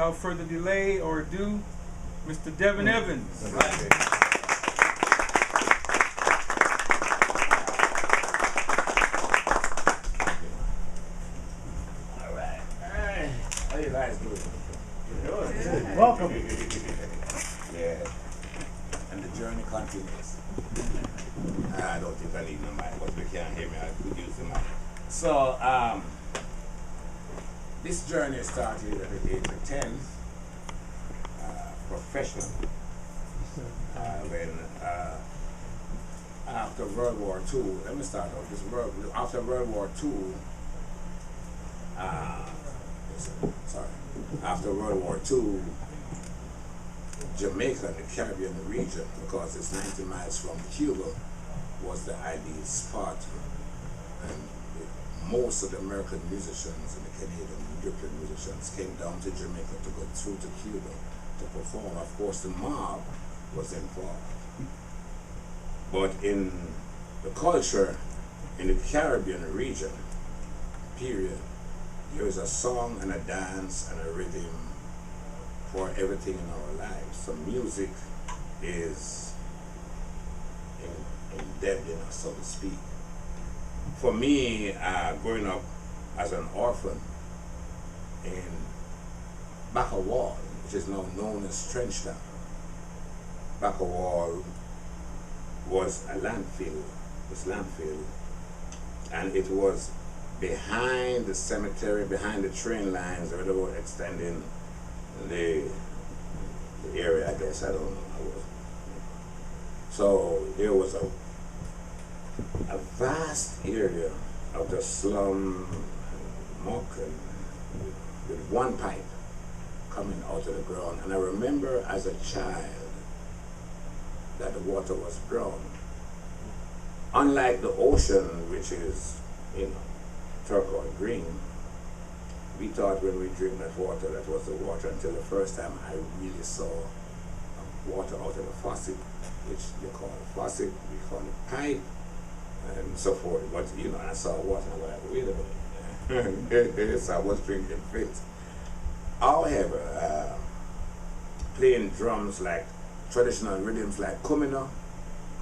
without further delay or ado, Mr. Devon Evans. How you guys doing? Welcome. Yeah. And the journey continues. I don't think I need no mic, but we can't hear me. I could use the mic. So, this journey started at the age of 10, professionally. When after World War II, let me start off this. After World War II, after World War II, Jamaica and the Caribbean region, because it's 90 miles from Cuba, was the ideal spot. And most of the American musicians and the Canadian and European musicians came down to Jamaica to go through to Cuba to perform. Of course, the mob was involved. But in the culture in the Caribbean region, period, there is a song and a dance and a rhythm for everything in our lives. So music is embedded in us, so to speak. For me, growing up as an orphan in Bacawal, which is now known as Trenchtown. Bacawal was a landfill, and it was behind the cemetery, behind the train lines, or they were extending the area, I guess, I don't know. So there was a vast area of the slum and muck and with one pipe coming out of the ground. And I remember as a child that the water was brown. Unlike the ocean, which is, turquoise green, we thought when we drink that water, that was the water, until the first time I really saw water out of a faucet, which they call a faucet, we call it pipe, and so forth. But, I saw water and I was like, wait a minute. So I was drinking fish. However, playing drums like traditional rhythms like Kumina,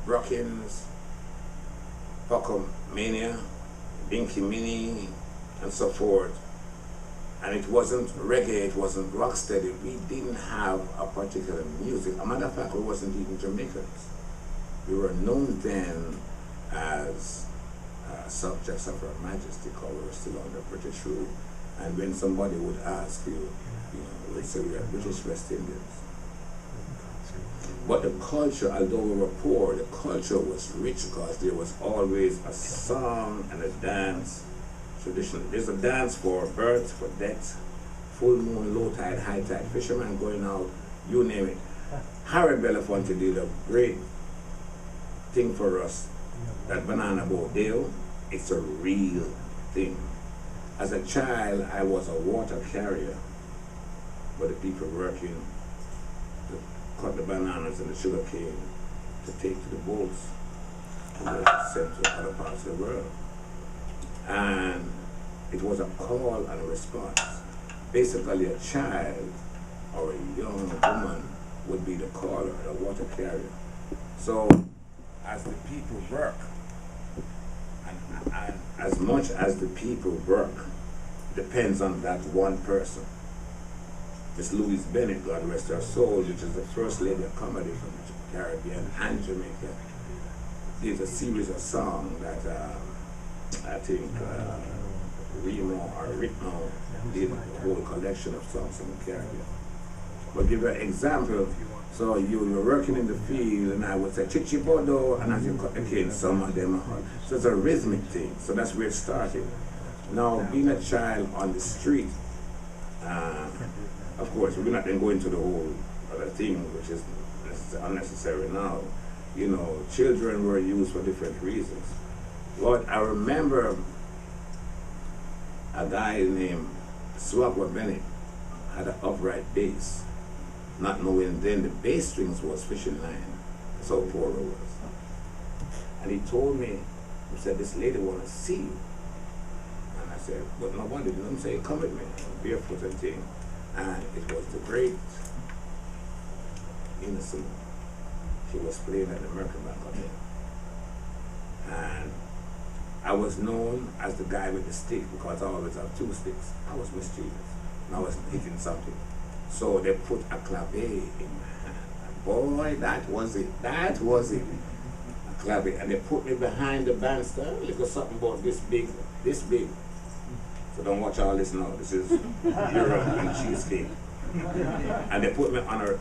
Brockins, Pocomania, Dinky Mini, and so forth. And it wasn't reggae, it wasn't rocksteady. We didn't have a particular music. A matter of fact, we wasn't even Jamaicans. We were known then as subjects of Her Majesty, because we were still under British rule. And when somebody would ask you, we'd say we are British West Indians. But the culture, although we were poor, the culture was rich because there was always a song and a dance. Traditionally, there's a dance for births, for deaths, full moon, low tide, high tide, fishermen going out, you name it. Harry Belafonte did a great thing for us, that Banana Boat Deal. It's a real thing. As a child, I was a water carrier, but the people working to cut the bananas and the sugar cane to take to the boats and sent to other parts of the world. And it was a call and a response. Basically, a child or a young woman would be the caller, the water carrier. So, as the people work, and as much as the people work, depends on that one person. Miss Louise Bennett, God rest her soul, which is the first lady of comedy from the Caribbean and Jamaica, did a series of songs that I think Remo or Ritmo did a whole collection of songs from the Caribbean. But give an example. So you were working in the field, and I would say Chichi Bodo, and as you cut the cane, some of them are. So it's a rhythmic thing. So that's where it started. Now, being a child on the street, of course, we're not then going into the whole other thing, which is unnecessary now. Children were used for different reasons. But I remember a guy named Swagwa Bennett had an upright bass, not knowing then the bass strings was fishing line. That's how poor it was. And he told me, he said, this lady want to see you. And I said, but nobody didn't say, come with me, barefoot and thing. And it was the great innocent. She was playing at the Mercury Bank Hotel. And I was known as the guy with the stick because I always have 2 sticks. I was mischievous and I was hitting something. So they put a clave in my hand. And boy, that was it. That was it. A clave. And they put me behind the bandstand, little something about this big, this big. So don't watch all this now. This is Europe and cheesecake. And they put me on a,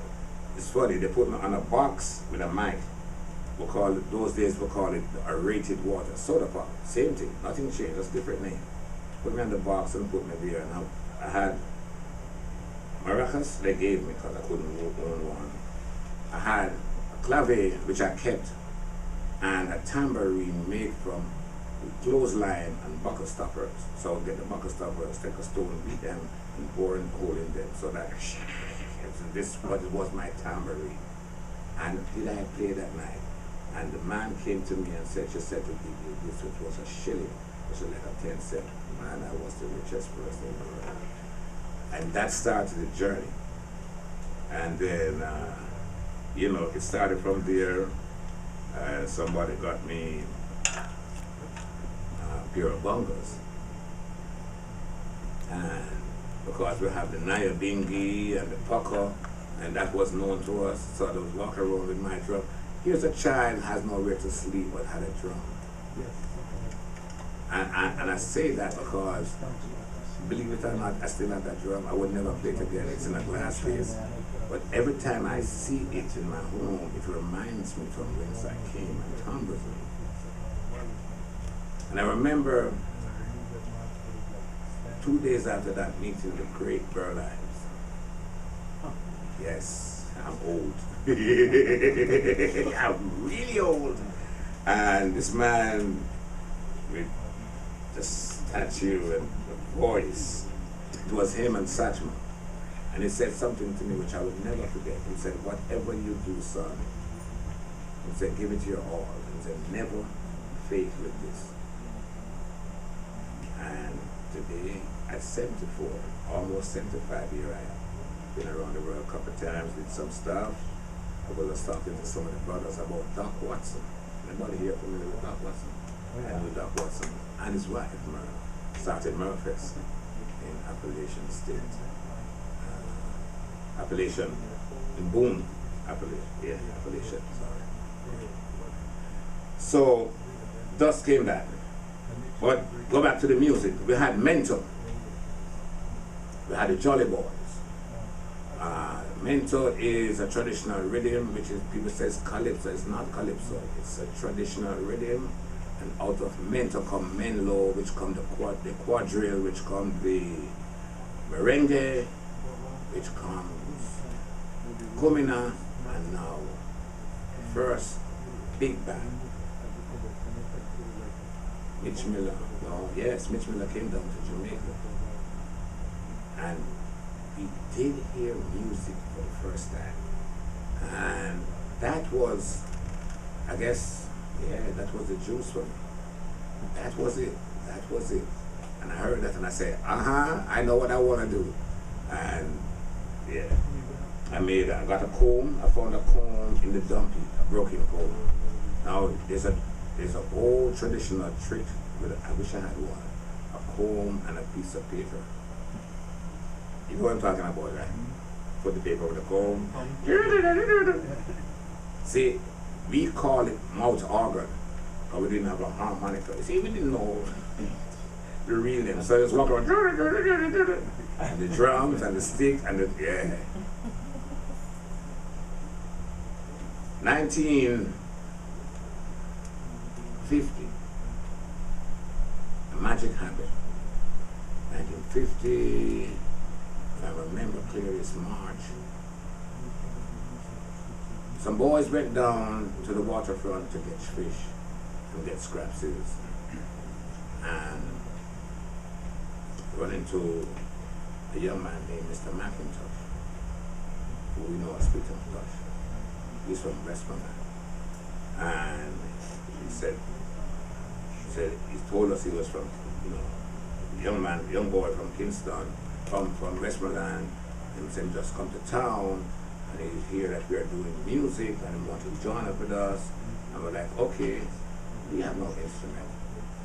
it's funny, they put me on a box with a mic. We call it, those days we call it a rated water, soda pop. Same thing, nothing changed, just different name. Put me on the box and put me there, and I had maracas they gave me because I couldn't own one. I had a clave which I kept, and a tambourine made from clothesline and buckle stoppers. So I would get the buckle stoppers, take a stone, beat them, and pour in coal in them. So that this was my tambourine. And did I play that night? And the man came to me and said, "You said to give you this," which was a shilling, which was like a 10 cent. Man, I was the richest person in the world. And that started the journey. And then, you know, it started from there. Somebody got me a pair of bongos. And because we have the Naya Bingi and the Pucker, and that was known to us, so I was walking around with my drum. Here's a child has nowhere to sleep but had a drum. And I say that because, believe it or not, I still have that drum. I would never play it again. It's in a glass case. But every time I see it in my home, it reminds me from whence I came and humbles me. And I remember 2 days after that meeting, the great Burlives. Yes, I'm old. I'm really old. And this man with the statue and the voice, it was him and Satchma. And he said something to me which I would never forget. He said, "Whatever you do, son," he said, "give it your all." He said, "Never fake with this." And today, at 74, almost 75 years I am. Been around the world a couple of times, did some stuff. I was talking to some of the brothers about Doc Watson. Anybody here familiar with Doc Watson? I knew Doc Watson and his wife, Merle. Started Merfest in Appalachian State. Appalachian, in Boone, Appalachian, sorry. So, thus came that. But go back to the music. We had Mentor. We had the Jolly Boys. Mentor is a traditional rhythm, which is, people says calypso. It's not calypso. It's a traditional rhythm. And out of Mentor come Menlo, which come the quadrille, which come the merengue, which comes Kumina, and now first big band. Mitch Miller. No, yes, Mitch Miller came down to Jamaica. And we did hear music for the first time. And that was, I guess, yeah, that was the juice for me. That was it. That was it. And I heard that and I said, I know what I want to do. And yeah, I got a comb. I found a comb in the dumpy, a broken comb. Now there's an old traditional trick with I wish I had one. A comb and a piece of paper. You know what I'm talking about, right? Put the paper with the comb. See, we call it mouth organ, because we didn't have a harmonica. See, we didn't know the real name. So I just walk around, and the drums and the stick and the, yeah. 1950, a magic happened. 1950, if I remember clearly, it's March. Some boys went down to the waterfront to get fish and get scrapsies, and run into a young man named Mr. McIntosh, who we know as Peter McIntosh. He's from Westmoreland, and he told us he was from, young boy from Kingston, from Westmoreland, Him say just come to town and he hear that we are doing music and he want to join up with us. And we're like, okay, we have no instrument.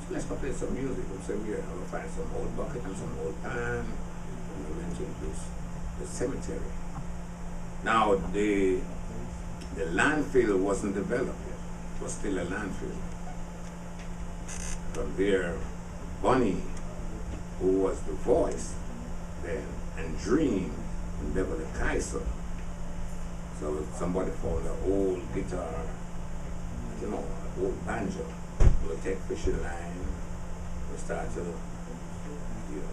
So let's go play some music. We say we'll find some old bucket and some old pan. And we went into the cemetery. Now the landfill wasn't developed yet. It was still a landfill. From there, Bunny, who was the voice then, and Dream, and Beverly Kaiser. So somebody found an old guitar, you know, an old banjo. We'll take fishing line, we'll start to, you know,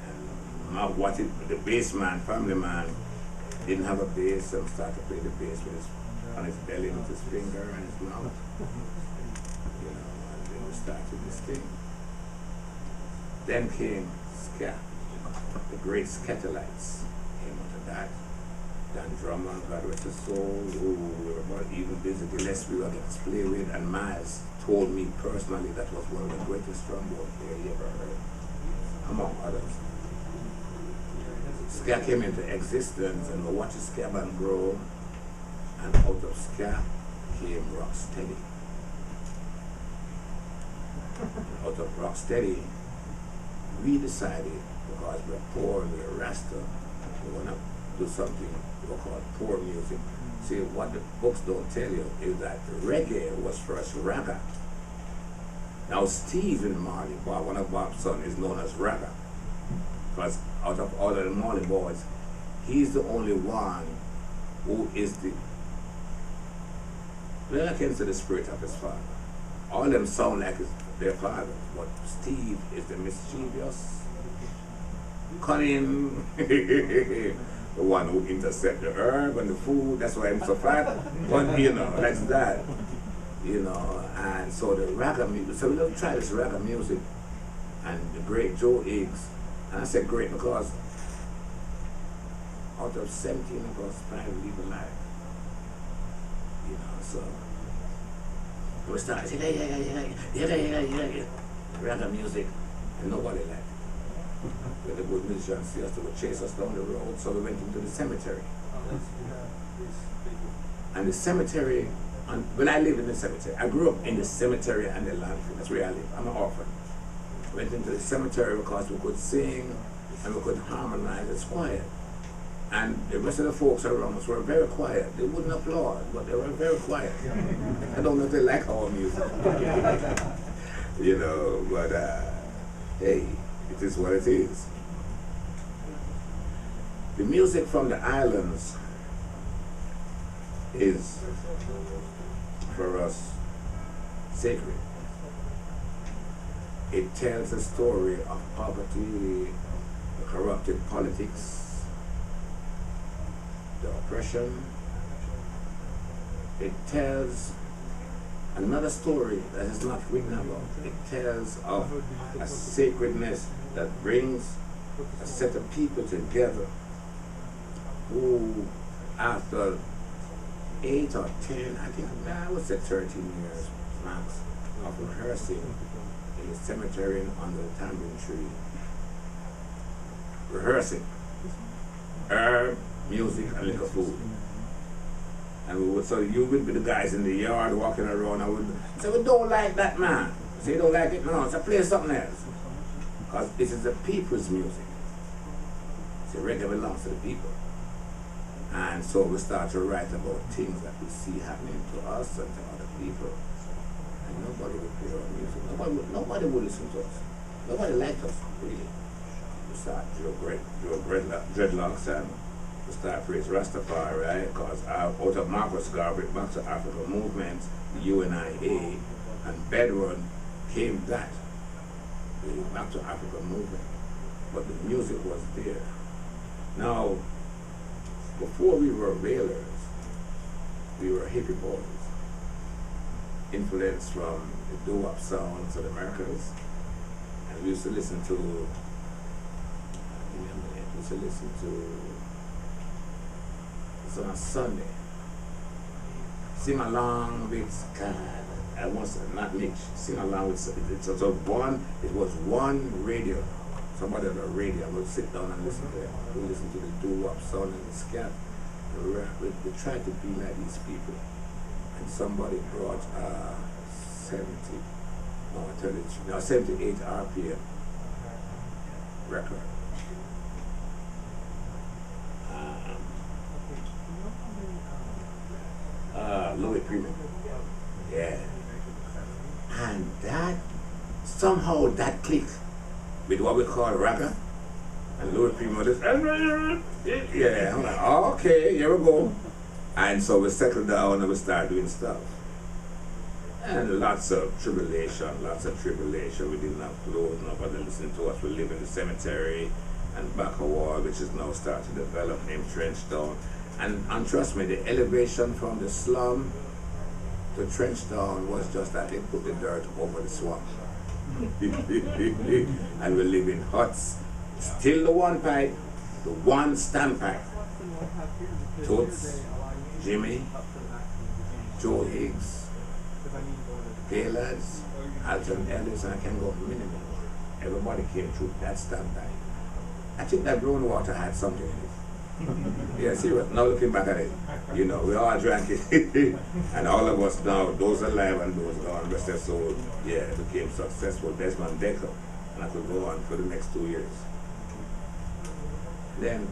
and the bass man, family man, didn't have a bass, and started to play the bass on his belly with his finger and his mouth. You know, and then we started this thing. Then came ska. The great Skatalites came out of that. Dan Drummond, God rest his soul, who were about even Busy Gillespie who I get to play with, and Miles told me personally that was one of the greatest trombone players he ever heard, among others. Ska came into existence and we watched the ska band grow, and out of ska came Rocksteady. Out of Rocksteady, we decided, because we're poor and we're Rasta, we want to do something we call poor music. See, what the books don't tell you is that reggae was first ragga. Now Stephen Marley, one of Bob's sons, is known as ragga. Because out of all of the Marley boys, he's the only one who is the, well, I can say the spirit of his father. All of them sound like their father, but Steve is the mischievous, cunning, the one who intercept the herb and the food. That's why I'm so fat. But you know, that's that. You know, and so the ragga music. So we don't try this ragga music, and the great Joe Higgs. And I said great because out of 17 of us, 5 live alive. You know, so we started saying, yeah, ragga music, and nobody liked it. But the good musicians see us, they would chase us down the road, so we went into the cemetery. And the cemetery, when I lived in the cemetery, I grew up in the cemetery and the landfill. That's where I live. I'm an orphan. Went into the cemetery because we could sing and we could harmonize. It's quiet. And the rest of the folks around us were very quiet. They wouldn't applaud, but they were very quiet. I don't know if they like our music. You know, but hey, it is what it is. The music from the islands is, for us, sacred. It tells a story of poverty, the corrupted politics, the oppression. It tells another story that is not written about. It tells of a sacredness that brings a set of people together who, after 8 or 10, I think, I would say 13 years max, of rehearsing in the cemetery under the tambourine tree, rehearsing herb, music, and little food. And we would, so you would be the guys in the yard walking around and would say, we don't like that, man. Say, you don't like it? No, so play something else. Because this is the people's music. So reggae belongs to the people. And so we start to write about things that we see happening to us and to other people. And nobody would play our music. Nobody would listen to us. Nobody liked us, really. We start dreadlocks and we start praise Rastafari, right? Because out of Marcus Garvey, Back to Africa movement, the UNIA, and Bedouin came that, the Back to Africa movement. But the music was there. Now, before we were Wailers, we were hippie boys, influenced from the doo-wop sounds of the Americans. And we used to listen to, it's on a Sunday, sing along with God. I was not Mitch, sing along with, it was one radio somebody on the radio, I would sit down and listen to it. We listen to the doo-wop sound and the scat. We try to be like these people. And somebody brought 78 RPM record. Louis Primo. Yeah. And that, somehow that clicked with what we call ragga. And Louis Primo just, yeah, I'm like, oh, okay, here we go. And so we settled down and we started doing stuff. And lots of tribulation. We didn't have clothes, nobody listening to us. We live in the cemetery and back a wall, which is now starting to develop, named Trenchtown. And trust me, the elevation from the slum to Trenchtown was just that they put the dirt over the swamp. And we live in huts. Still the one pipe, the one standpipe. Toots, Jimmy, Joe Higgs, Wailers, Alton Ellis, and I can go minimum. Everybody came through that standpipe. I think that brown water had something in it. Yeah, serious. Now looking back at it, you know, we all drank it. And all of us now, those alive and those gone, rest their soul, yeah, became successful. Desmond Decker. And I could go on for the next 2 years. Then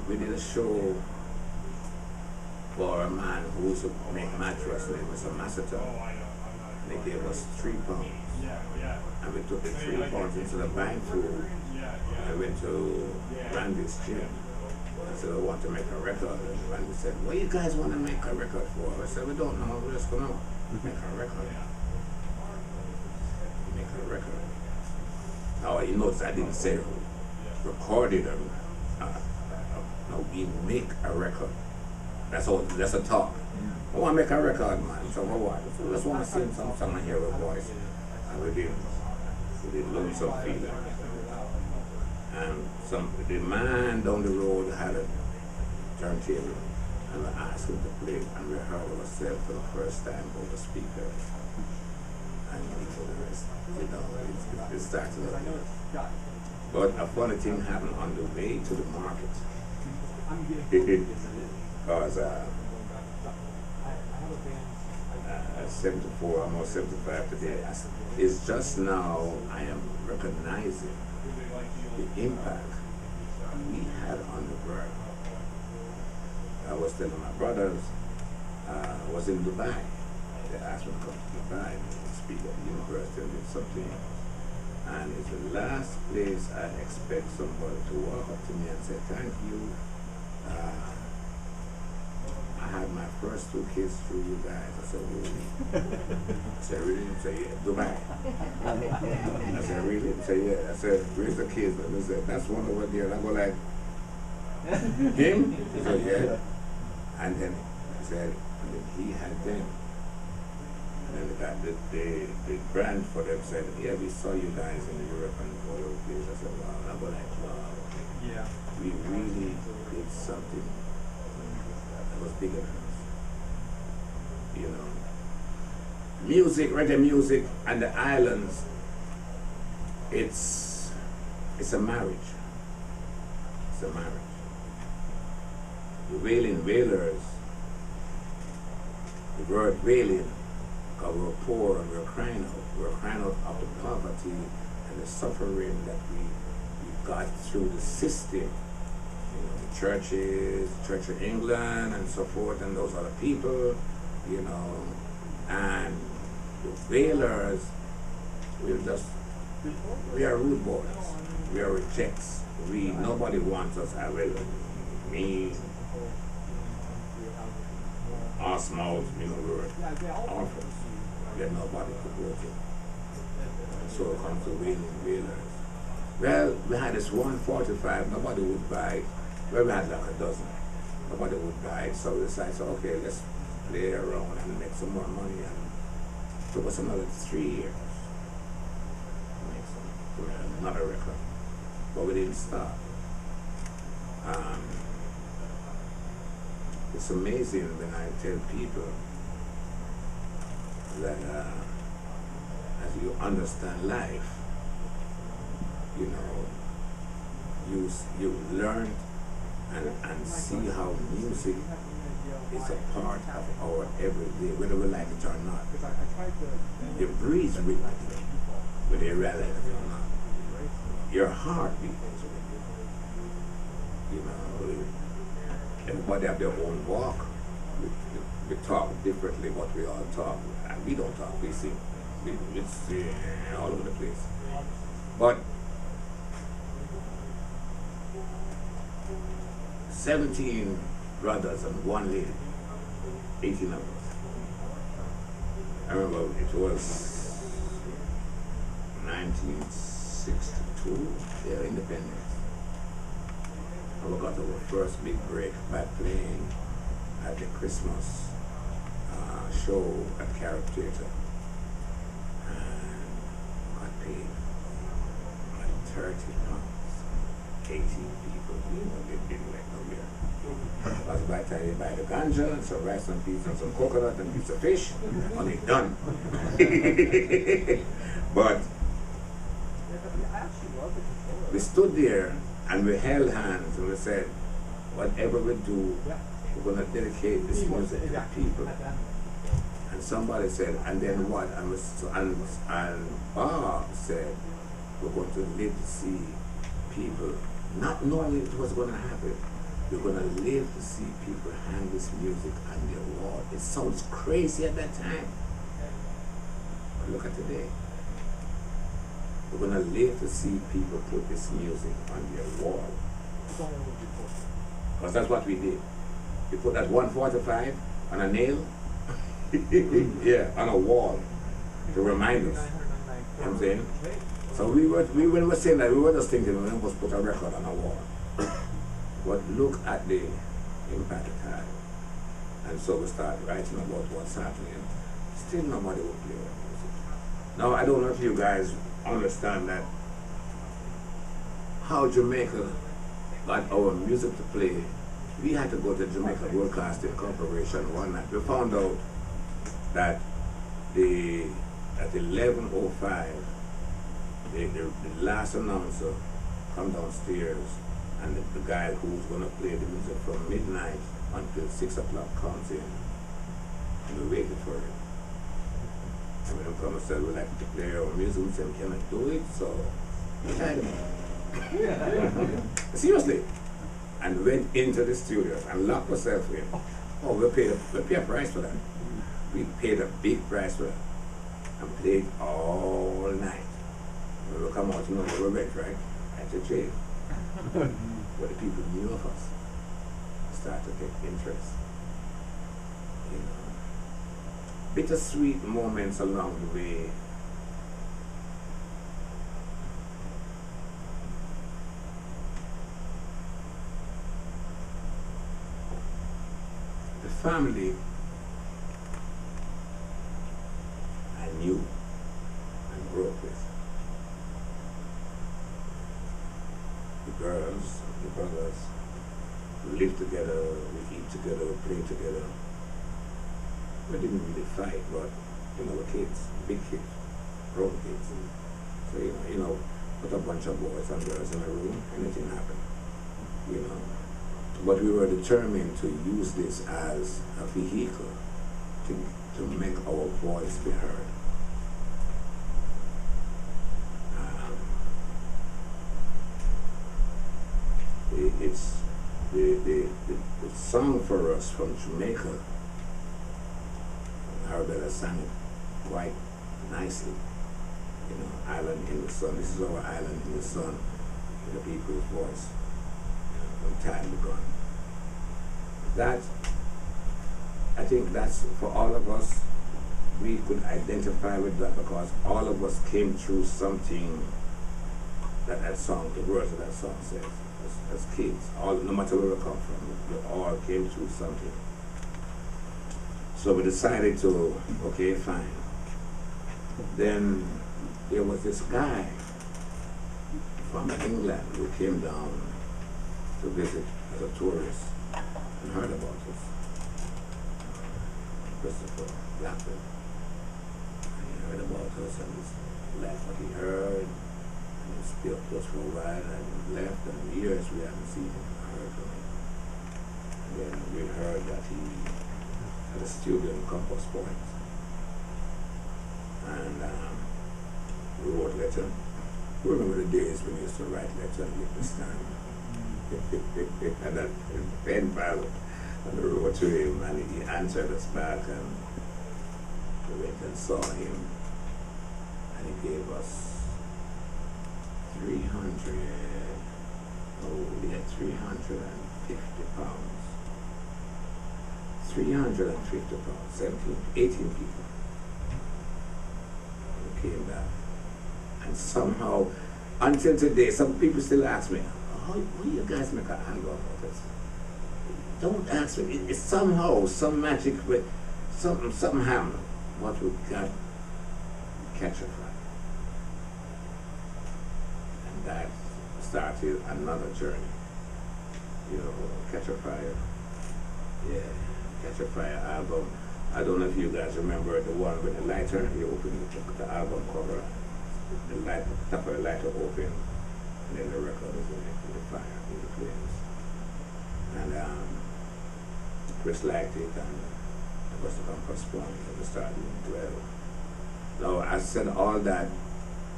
we did a show for a man who used to make mattress, named Mr. Masseter. And they gave us £3. And we took the £3 into the bank food. I went to Randy's gym. I said, I want to make a record. And Randy said, what do you guys want to make a record for? I said, we don't know, we're just going to make a record. Make a record. Now, you notice I didn't say recorded or no, we make a record. That's a talk. I want to make a record, man. So what? So just want to sing some song and hear a voice. And we did Lonesome Feeling. And the man down the road had a turntable, and we asked him to play, and we heard ourselves for the first time over speaker. And you know the rest, you know, it started up. But a funny thing happened on the way to the market. Because 74, almost 75 today, it's just now I am recognizing the impact we had on the world. I was telling my brothers, I was in Dubai. They asked me to come to Dubai and speak at the university and did something. And it's the last place I expect somebody to walk up to me and say, thank you. I had my first 2 kids through you guys. I said, really? I said, really? He said, yeah, Dubai. I said, really? He said, yeah. I said, where's the kids? And he said, that's one over there. And I go like, him? He said, yeah. And then he said, and then he had them. And then the guy, the brand for them said, yeah, we saw you guys in Europe and all over the place. I said, wow. And I go like, wow. Yeah. We really did something that was bigger than us. You know. Music, reggae music, and the islands, it's a marriage. It's a marriage. The wailing Wailers, the word wailing, because we're poor and we're crying out. We're crying out of the poverty and the suffering that we got through the system. You know, the churches, Church of England and so forth, and those other people, you know, and the Wailers, we are rude boys. We are rejects. Nobody wants us. I will. Me, us mouths, you know, we were orphans. We had nobody to go to. So it comes to Wailers. Well, we had this 145, nobody would buy it. Well, we had like a dozen. Nobody would buy it, so we decided, so okay, let's play around and make some more money. And it took us another 3 years to make another record. But we didn't stop. It's amazing when I tell people that as you understand life, you know, you learn and see how music is a part of our everyday, whether we like it or not. You breathe with it, whether you realize it or not. Your heart beats. You know, everybody have their own walk. We talk differently, but we all talk. And we don't talk, we sing. It's all over the place. But 17 brothers and one lady, 18 of us. I remember it was 1962, their independence. And we got our first big break by playing at the Christmas show at Carrot Theatre. And got paid like £30. 18 people, you know, they didn't make no beer. That's by the time you buy the ganja and some rice and peas and some coconut and a piece of fish, and it's done. But we stood there and we held hands and we said, whatever we do, we're going to dedicate this music to the people. And somebody said, and then what? And Bob said, we're going to live to see people, not knowing it was going to happen. We're going to live to see people hang this music on their wall. It sounds crazy at that time. But look at today. We're going to live to see people put this music on their wall. Because that's what we did. We put that 145 on a nail, yeah, on a wall to remind us. You know what I'm saying? So when we were saying that, we were just thinking we must put a record on a wall. But look at the impact it had. And so we started writing about what's happening. Still nobody would play our music. Now I don't know if you guys understand that how Jamaica got our music to play. We had to go to Jamaica Broadcasting Corporation one night. We found out that at 11:05 the last announcer come downstairs, and the guy who's going to play the music from midnight until 6 o'clock comes in, and we waited for him. And when he come and said, we'd like to play our music, we said, we cannot do it, so we tied him up. Seriously. And went into the studios and locked ourselves in. Oh, we paid a price for that. We paid a big price for that. And played all night. When we come out, you know, we were rent, right? At the jail. But the people knew of us. Started to take interest. You know. Bittersweet moments along the way. The family I knew and grew up with. The girls, the brothers, we lived together, we eat together, we play together. We didn't really fight, but you know, we're kids, big kids, grown kids. So you know, put a bunch of boys and girls in a room, anything happened. You know. But we were determined to use this as a vehicle to make our voice be heard. It's the song for us from Jamaica. Arabella sang it quite nicely. You know, Island in the Sun. This is our Island in the Sun, the people's voice. When time begun. That, I think that's for all of us, we could identify with that because all of us came through something that song, the words of that song says. As kids, all, no matter where we come from, we all came through something. So we decided to, okay, fine. Then there was this guy from England who came down to visit as a tourist and heard about us. Christopher Blackwood. And he heard about us and he left what he heard And he stayed up just for a while and left, and years we haven't seen him or heard from him. And then we heard that he had a studio in Compass Point. And we wrote letter. We remember the days when we used to write letter and leave the stand. And that pen pal on the road to him, and he answered us back, and we went and saw him, and he gave us 300, we had 350 pounds. 350 pounds, 17, 18 people. And we came back. And somehow, until today, some people still ask me, how you guys make an album about this? Don't ask me. It's somehow, some magic, but something happened. What we got, catch a fire. And that started another journey. You know, Catch a Fire. Yeah, Catch a Fire album. I don't know if you guys remember the one with the lighter. You open the album cover, the light, the top of the lighter open, and then the record is in the fire, in the flames. And Chris liked it, and it was the Compass Point, and we started doing 12. Now, I said all that,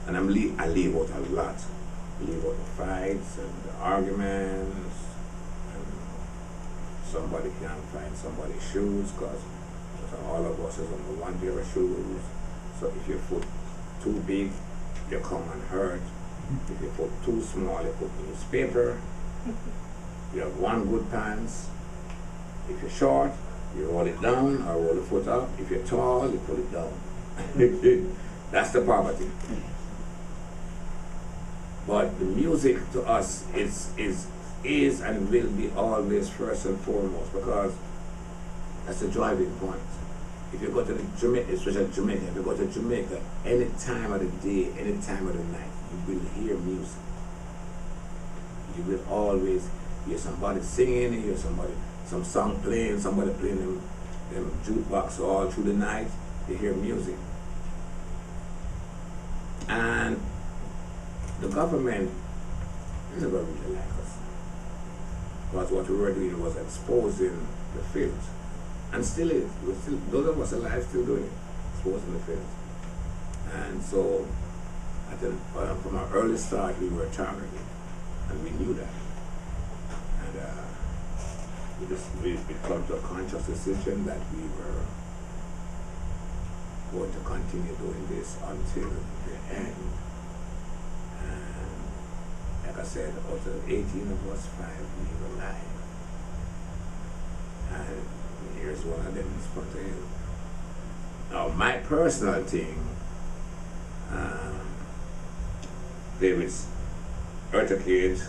and I leave out a lot. Leave out the fights and the arguments, and somebody can't find somebody's shoes, because all of us is on one pair of shoes. So if your foot too big, you come unhurt. If you put too small, you put newspaper. You have one good pants. If you're short, you roll it down or roll the foot up. If you're tall, you pull it down. That's the poverty. But the music to us is and will be always first and foremost, because that's the driving point. If you go to Jamaica, especially Jamaica, if you go to Jamaica, any time of the day, any time of the night, you will hear music. You will always hear somebody singing, you hear some song playing, somebody playing them jukebox all through the night. You hear music. And the government never really liked us, because what we were doing was exposing the field. And still is. Those of us alive still doing it, exposing the field. And so, from our early start, we were targeted, and we knew that. And we come to a conscious decision that we were going to continue doing this until the end. And like I said, out of 18 of us, 5 we were alive. And here's one of them in front of you. Now, my personal thing, David's Eartha Kidd,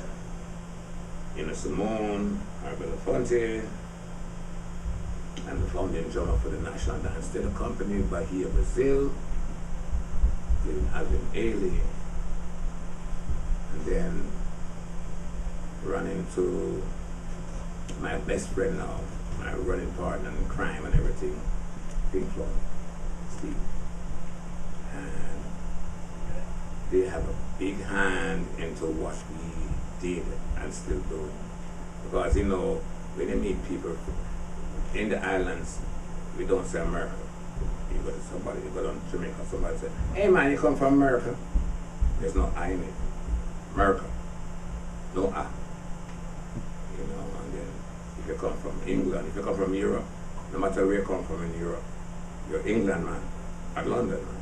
Ina Simone, Belafonte, and the founding drummer for the National Dance Theatre Company, Bahia, Brazil, then Alvin Ailey, and then run into my best friend now, my running partner in crime and everything, Pink Floyd, Steve. And they have a big hand into what we did and still doing. Because, you know, when you meet people in the islands, we don't say America. You go to somebody, you go down to Jamaica, somebody say, hey man, you come from America. There's no I in it. America. No I. You know, and then if you come from England, if you come from Europe, no matter where you come from in Europe, you're England man, at London man.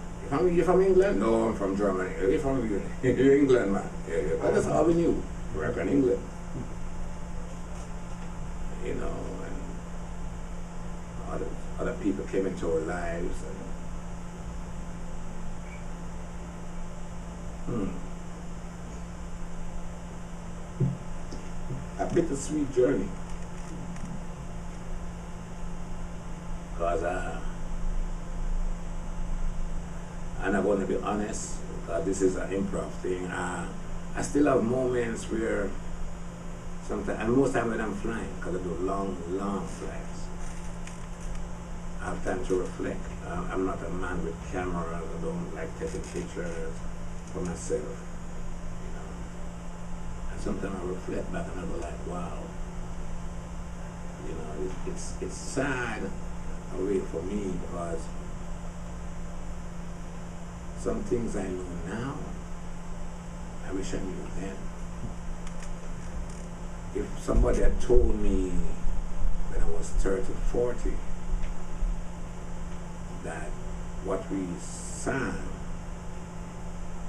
You're from England? No, I'm from Germany. You're from you're England man. Yeah. But that's all we knew. America and England. You know, and other people came into our lives, and a bittersweet journey. Because I'm not going to be honest, because this is an improv thing. I still have moments where sometimes, and most time when I'm flying, because I do long flights, I have time to reflect. I'm not a man with cameras. I don't like taking pictures for myself. sometimes I reflect back and I go like, wow. You know, it's sad a way for me because some things I know now, I wish I knew then. If somebody had told me when I was 30, 40, that what we sang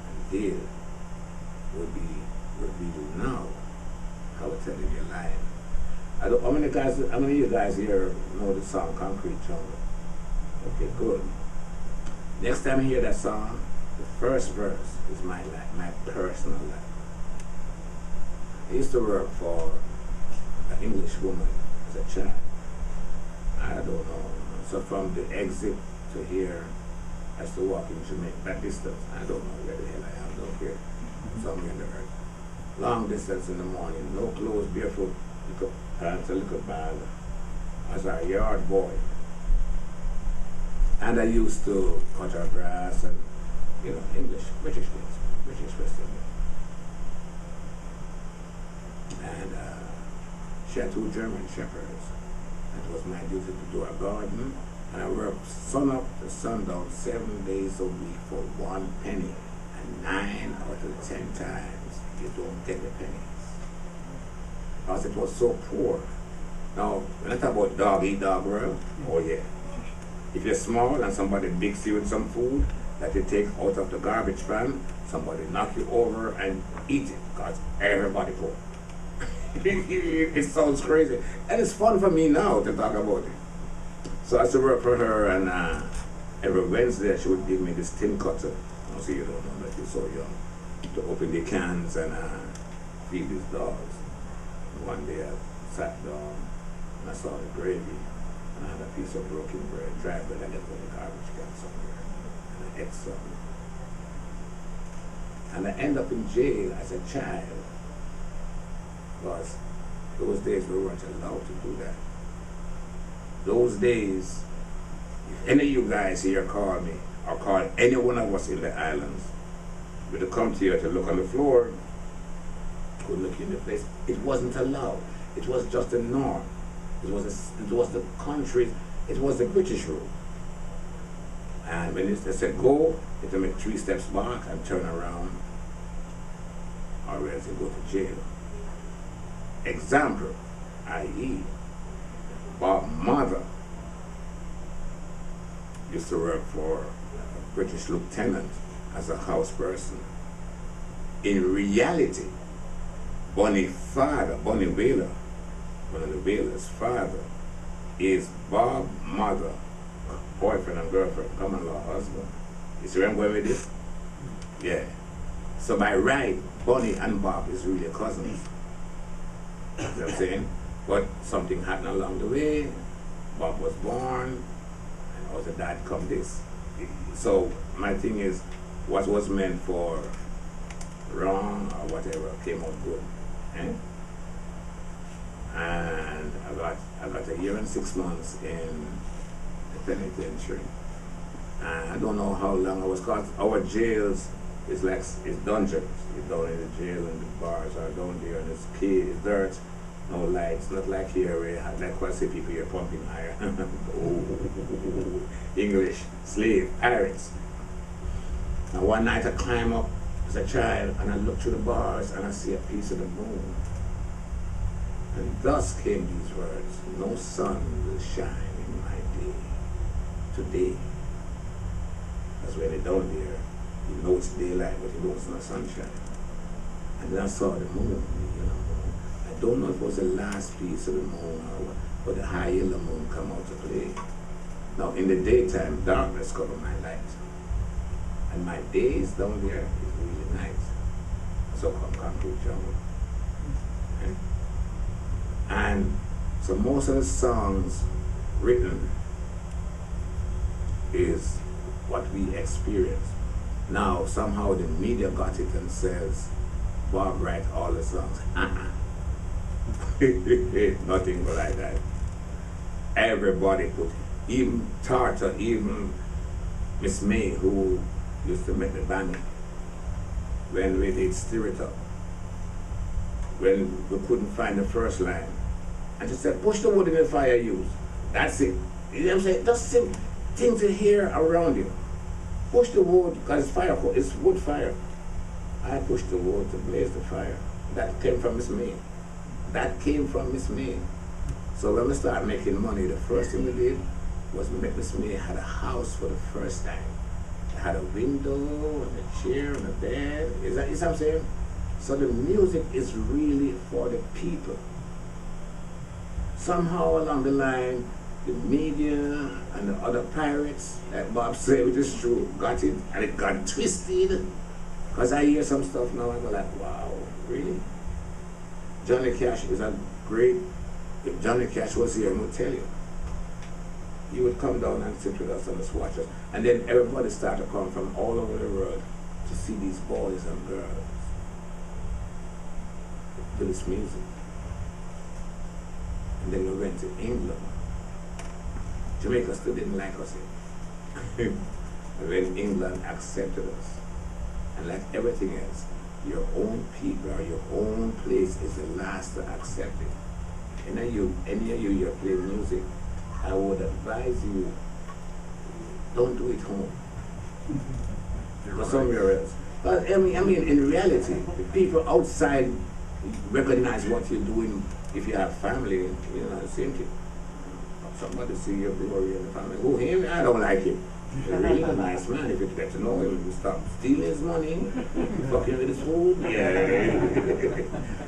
and did would be revealed now, I would tell you you're lying. How many of you guys here know the song Concrete Jungle? Okay, good. Next time you hear that song, the first verse is my life, my personal life. I used to work for an English woman as a child. I don't know. So from the exit to here, I used to walk in Jamaica, that distance. I don't know where the hell I am, don't care. Somewhere in the earth. Long distance in the morning, no clothes, barefoot, little pants, a little bag, as a yard boy. And I used to cut her grass and, you know, British things, British Western. And she had 2 German shepherds. It was my duty to do her garden. And I worked sun up to sundown 7 days a week for 1 penny. And 9 out of 10 times, you don't get the pennies. Because it was so poor. Now, when I talk about dog eat dog world, oh yeah. If you're small and somebody digs you with some food that you take out of the garbage pan, somebody knock you over and eat it, because everybody poor. It sounds crazy. And it's fun for me now to talk about it. So I used to work for her, and every Wednesday she would give me this tin cutter. I see you don't know that you're so young. To open the cans and feed these dogs. And one day I sat down and I saw the gravy. And I had a piece of broken bread, dry bread I left in the garbage can somewhere. And I ate some. And I ended up in jail as a child. Because those days we weren't allowed to do that. Those days, if any of you guys here call me, or call any one of us in the islands, we would come to you to look on the floor, could look in the place. It wasn't allowed. It was just a norm. It was the country, it was the British rule. And when they said go, you have to make 3 steps back and turn around, or else you go to jail. Example, i.e., Bob Mother used to work for a British lieutenant as a house person. In reality, Bonnie Wailer, one of the Wailers' father, is Bob Mother, boyfriend and girlfriend, common law husband. You see where I'm going with this? Yeah. So by right, Bonnie and Bob is really cousins. You know what I'm saying? But something happened along the way. Bob was born, and also dad come this. So my thing is, what was meant for wrong or whatever came out good. Eh? And I got a year and 6 months in the penitentiary. And I don't know how long I was caught. Our jails is like it's dungeons. You're down in the jail and the bars are down there and it's clear, it's dirt, no lights, not like here where you have like what say people here pumping iron. Oh, English, slave, pirates. And one night I climb up as a child and I look through the bars and I see a piece of the moon. And thus came these words, no sun will shine in my day, today. That's when they're down there. You know it's daylight, but you know it's not sunshine. And then I saw the moon, you know. I don't know if it was the last piece of the moon or what, but the high yellow moon come out to play. Now in the daytime, darkness covered my light. And my days down there is really nice. So come Concrete Jungle. Okay? And so most of the songs written is what we experience. Now somehow the media got it and says, Bob write all the songs. Nothing but like that. Everybody put, even Tartar, even Miss May, who used to make the band, when we did Stir It Up, when we couldn't find the first line. And she said, push the wood in the fire use. That's it. You know what I'm saying? Just some things to hear around you. Push the wood, because it's wood fire. I pushed the wood to blaze the fire. That came from Miss May. That came from Miss May. So when we started making money, the first thing we did was Miss May had a house for the first time. It had a window and a chair and a bed. Is that what I'm saying? So the music is really for the people. Somehow along the line, the media and the other pirates, like Bob said, which is true, got it, and it got twisted. Because I hear some stuff now, I go like, wow, really? Johnny Cash is a great, if Johnny Cash was here, I would tell you. He would come down and sit with us and just watch us. And then everybody started to come from all over the world to see these boys and girls do this music. And then we went to England. Jamaica still didn't like us here. When England accepted us. And like everything else, your own people or your own place is the last to accept it. Any of you you're playing music, I would advise you, don't do it home. Or somewhere else. But I mean, in reality, the people outside recognize what you're doing. If you have family, you know, the same thing. Somebody see your glory in the family. Who him? I don't like him. He's really a nice man. If you get to know him, you stop stealing his money, fucking with his food. Yeah.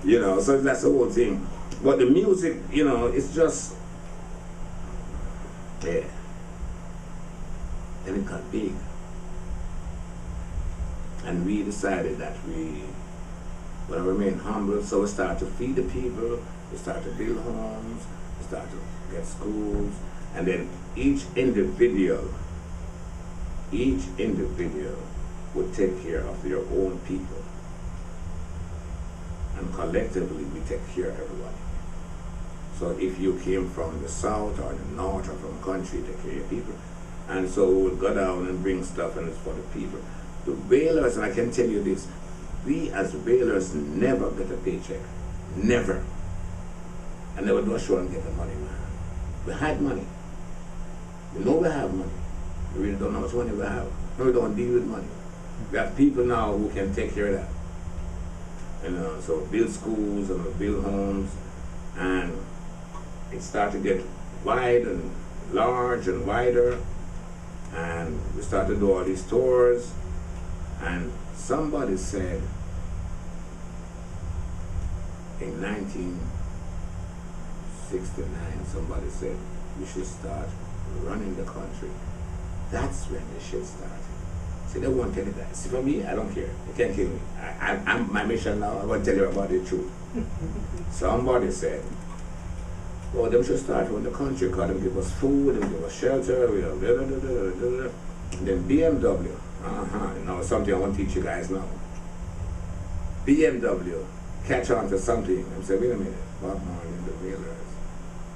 You know, so that's the whole thing. But the music, you know, it's just, yeah. Then it got big. And we decided that we want to remain humble, so we started to feed the people, we started to build homes, we started to get schools, and then each individual would take care of their own people. And collectively, we take care of everybody. So if you came from the south or the north or from country, take care of your people. And so we would go down and bring stuff, and it's for the people. The Wailers, and I can tell you this, we as Wailers never get a paycheck. Never. And they would do a show and get the money, man. We had money. We know we have money. We really don't know how much money we have. No, we don't deal with money. We have people now who can take care of that. You know, so build schools and we build homes, and it started to get wide and large and wider, and we started to do all these tours. And somebody said in 1969, somebody said we should start running the country. That's when the shit started. See, they won't tell you that. See, for me, I don't care. You can't kill me. I'm my mission now. I want to tell you about the truth. Somebody said, well, them should start running the country because them give us food and give us shelter. You know, and then BMW. You know, something I want to teach you guys now. BMW catch on to something and say, wait a minute, Bob Marley and the Wailers.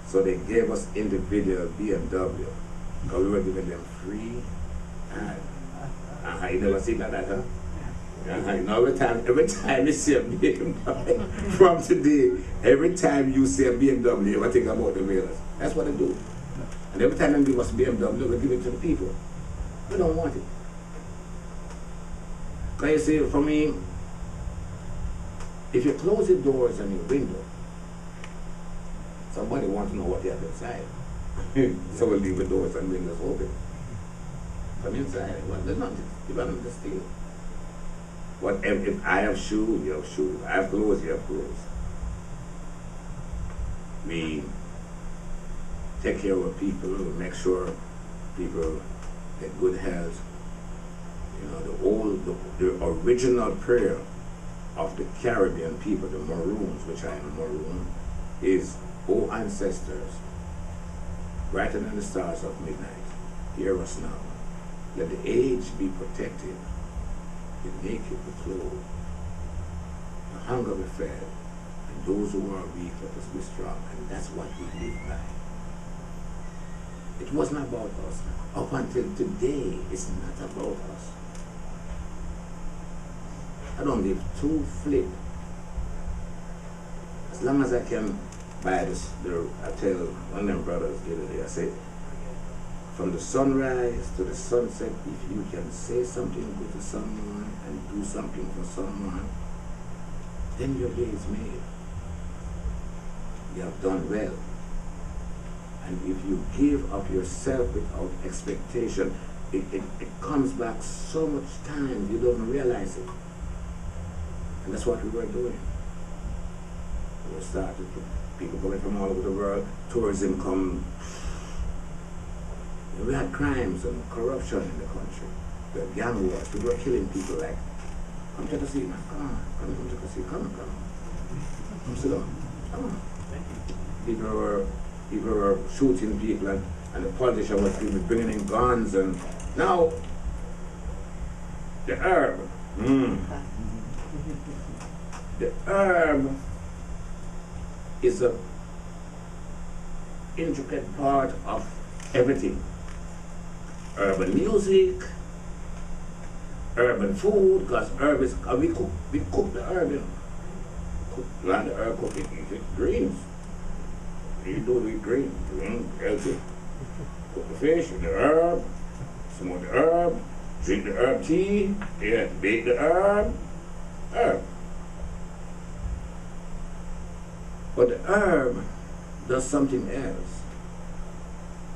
So they gave us individual BMW because we were giving them free. You never see that, huh? You know, every time you see a BMW, from today, every time you see a BMW, you think about the Wailers. That's what they do. And every time they give us BMW, we give it to the people. We don't want it. Can you see, for me, if you close the doors and your window, somebody wants to know what you have inside. So we'll leave the doors and windows open. From inside, well, there's nothing. You got them to steal. What if I have shoes, you have shoes. I have clothes, you have clothes. We take care of people, we make sure people get good health. You know, the original prayer of the Caribbean people, the Maroons, which I am Maroon, is, O ancestors, brighter than the stars of midnight, hear us now. Let the aged be protected, the naked be clothed, the hunger be fed, and those who are weak let us be strong. And that's what we live by. It wasn't about us. Up until today, it's not about us. I don't give two flip as long as I can buy this, I tell one of them brothers the other day, I said, from the sunrise to the sunset, if you can say something good to someone and do something for someone, then your day is made. You have done well. And if you give of yourself without expectation, it comes back so much time you don't realize it. And that's what we were doing. We started, people coming from all over the world, tourism come. And we had crimes and corruption in the country. We had gang wars. We were killing people like, come take a seat, man. Come on. Come take a seat. Come on. Come sit down. Come on. People were shooting people and the politicians were bringing in guns and now the herb. The herb is a intricate part of everything. Urban music, urban food, because herb is, we cook the herb, you know. Cook, land the herb, cook it, eat it, greens. You do it with green, healthy. Cook the fish, the herb, smoke the herb, drink the herb tea, yeah, bake the herb. But the herb does something else.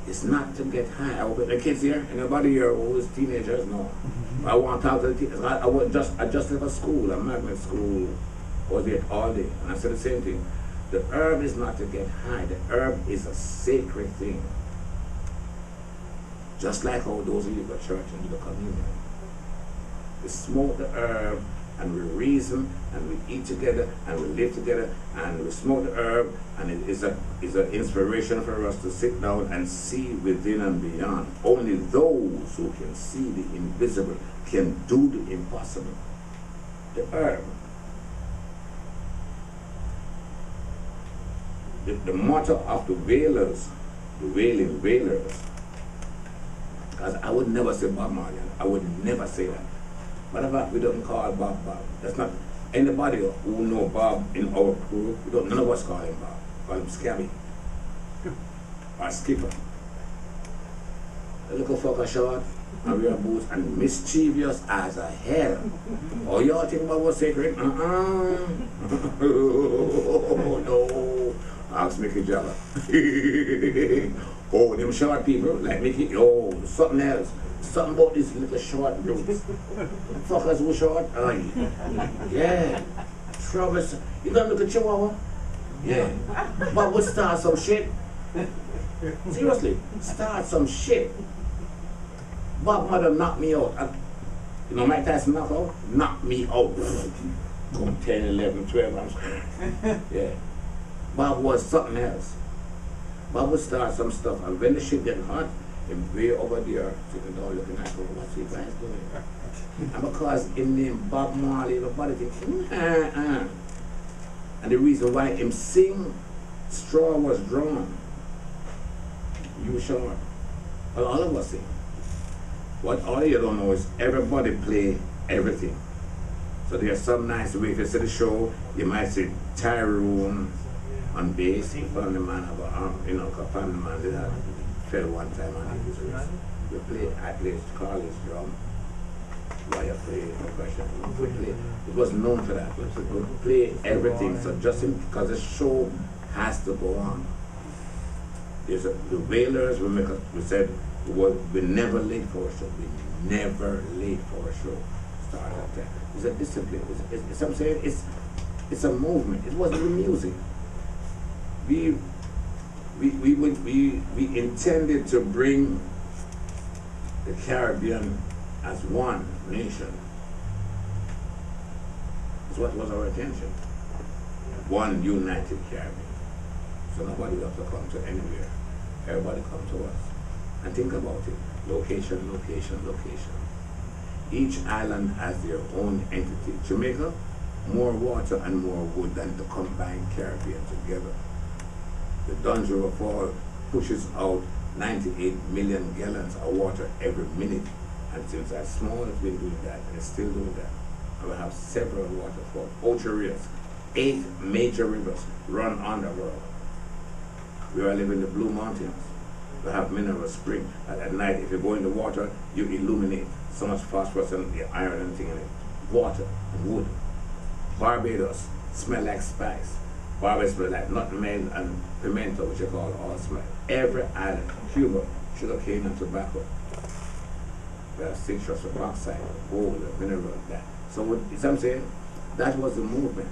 It's not to get high. The kids here, anybody here who is teenagers? No. I want to talk to the teenagers. I just left a school, a magnet school. I was there all day, and I said the same thing. The herb is not to get high. The herb is a sacred thing. Just like how those who leave the church and do the communion. We smoke the herb, and we reason, and we eat together, and we live together, and we smoke the herb, and it is an inspiration for us to sit down and see within and beyond. Only those who can see the invisible can do the impossible. The herb. The motto of the Wailers, the wailing Wailers, because I would never say Bob Marley, I would never say that. Matter of fact, we don't call Bob Bob. That's not anybody who know Bob in our crew. None of us call him Bob. Call him Scabby or Skipper. The little fucker short and wear boots and mischievous as a hell. Oh, y'all think about what's sacred? Oh, no. Ask Mickey Jagger. Oh, them short people like Mickey. Oh, something else. Something about these little short dudes. Fuckers who short. Yeah. Travis. You gonna look at Chihuahua? Yeah. But we'll start some shit. Seriously, start some shit. Bob mother knocked me out. You know Mike Tyson knock out? Knocked me out. Come 10, 11, 12. Yeah. Bob was something else. Bob would start some stuff, and when the shit getting hot, him way over there, sitting down looking at me, what's you guys doing? And because him named Bob Marley, everybody thinks, And the reason why him sing, straw was drawn. You sure? Well, all of us sing. What all of you don't know is everybody play everything. So there's some nice way. If you see the show, you might see Tyrone on bass, family man have a arm, you know, because family man did that. Fell one time on his wrist. I played Carly's drum. Wire play percussion. It was known for that. We could play everything. So just because the show has to go on. There's the Wailers, we said we never late for a show. We never late for a show. Start at that. It's a discipline. It's I'm saying it's a movement. It wasn't the music. We intended to bring the Caribbean as one nation. That's what was our intention. One united Caribbean. So nobody has to come to anywhere. Everybody come to us. And think about it. Location, location, location. Each island has their own entity. Jamaica, more water and more wood than the combined Caribbean together. The Duns River Fall pushes out 98 million gallons of water every minute. And since that small, it's been doing that, and it's still doing that. And we have several waterfalls. Ocho Rios, 8 major rivers run underworld. We are living in the Blue Mountains. We have mineral spring. At night, if you go in the water, you illuminate. So much phosphorus and the iron and thing in it. Water and wood. Barbados smell like spice. Barbados smell like nutmeg and pimento, which you call allspice. Every island, Cuba, sugarcane and tobacco. We have citrus, oxide, gold, mineral, that. So what I'm saying, that was the movement.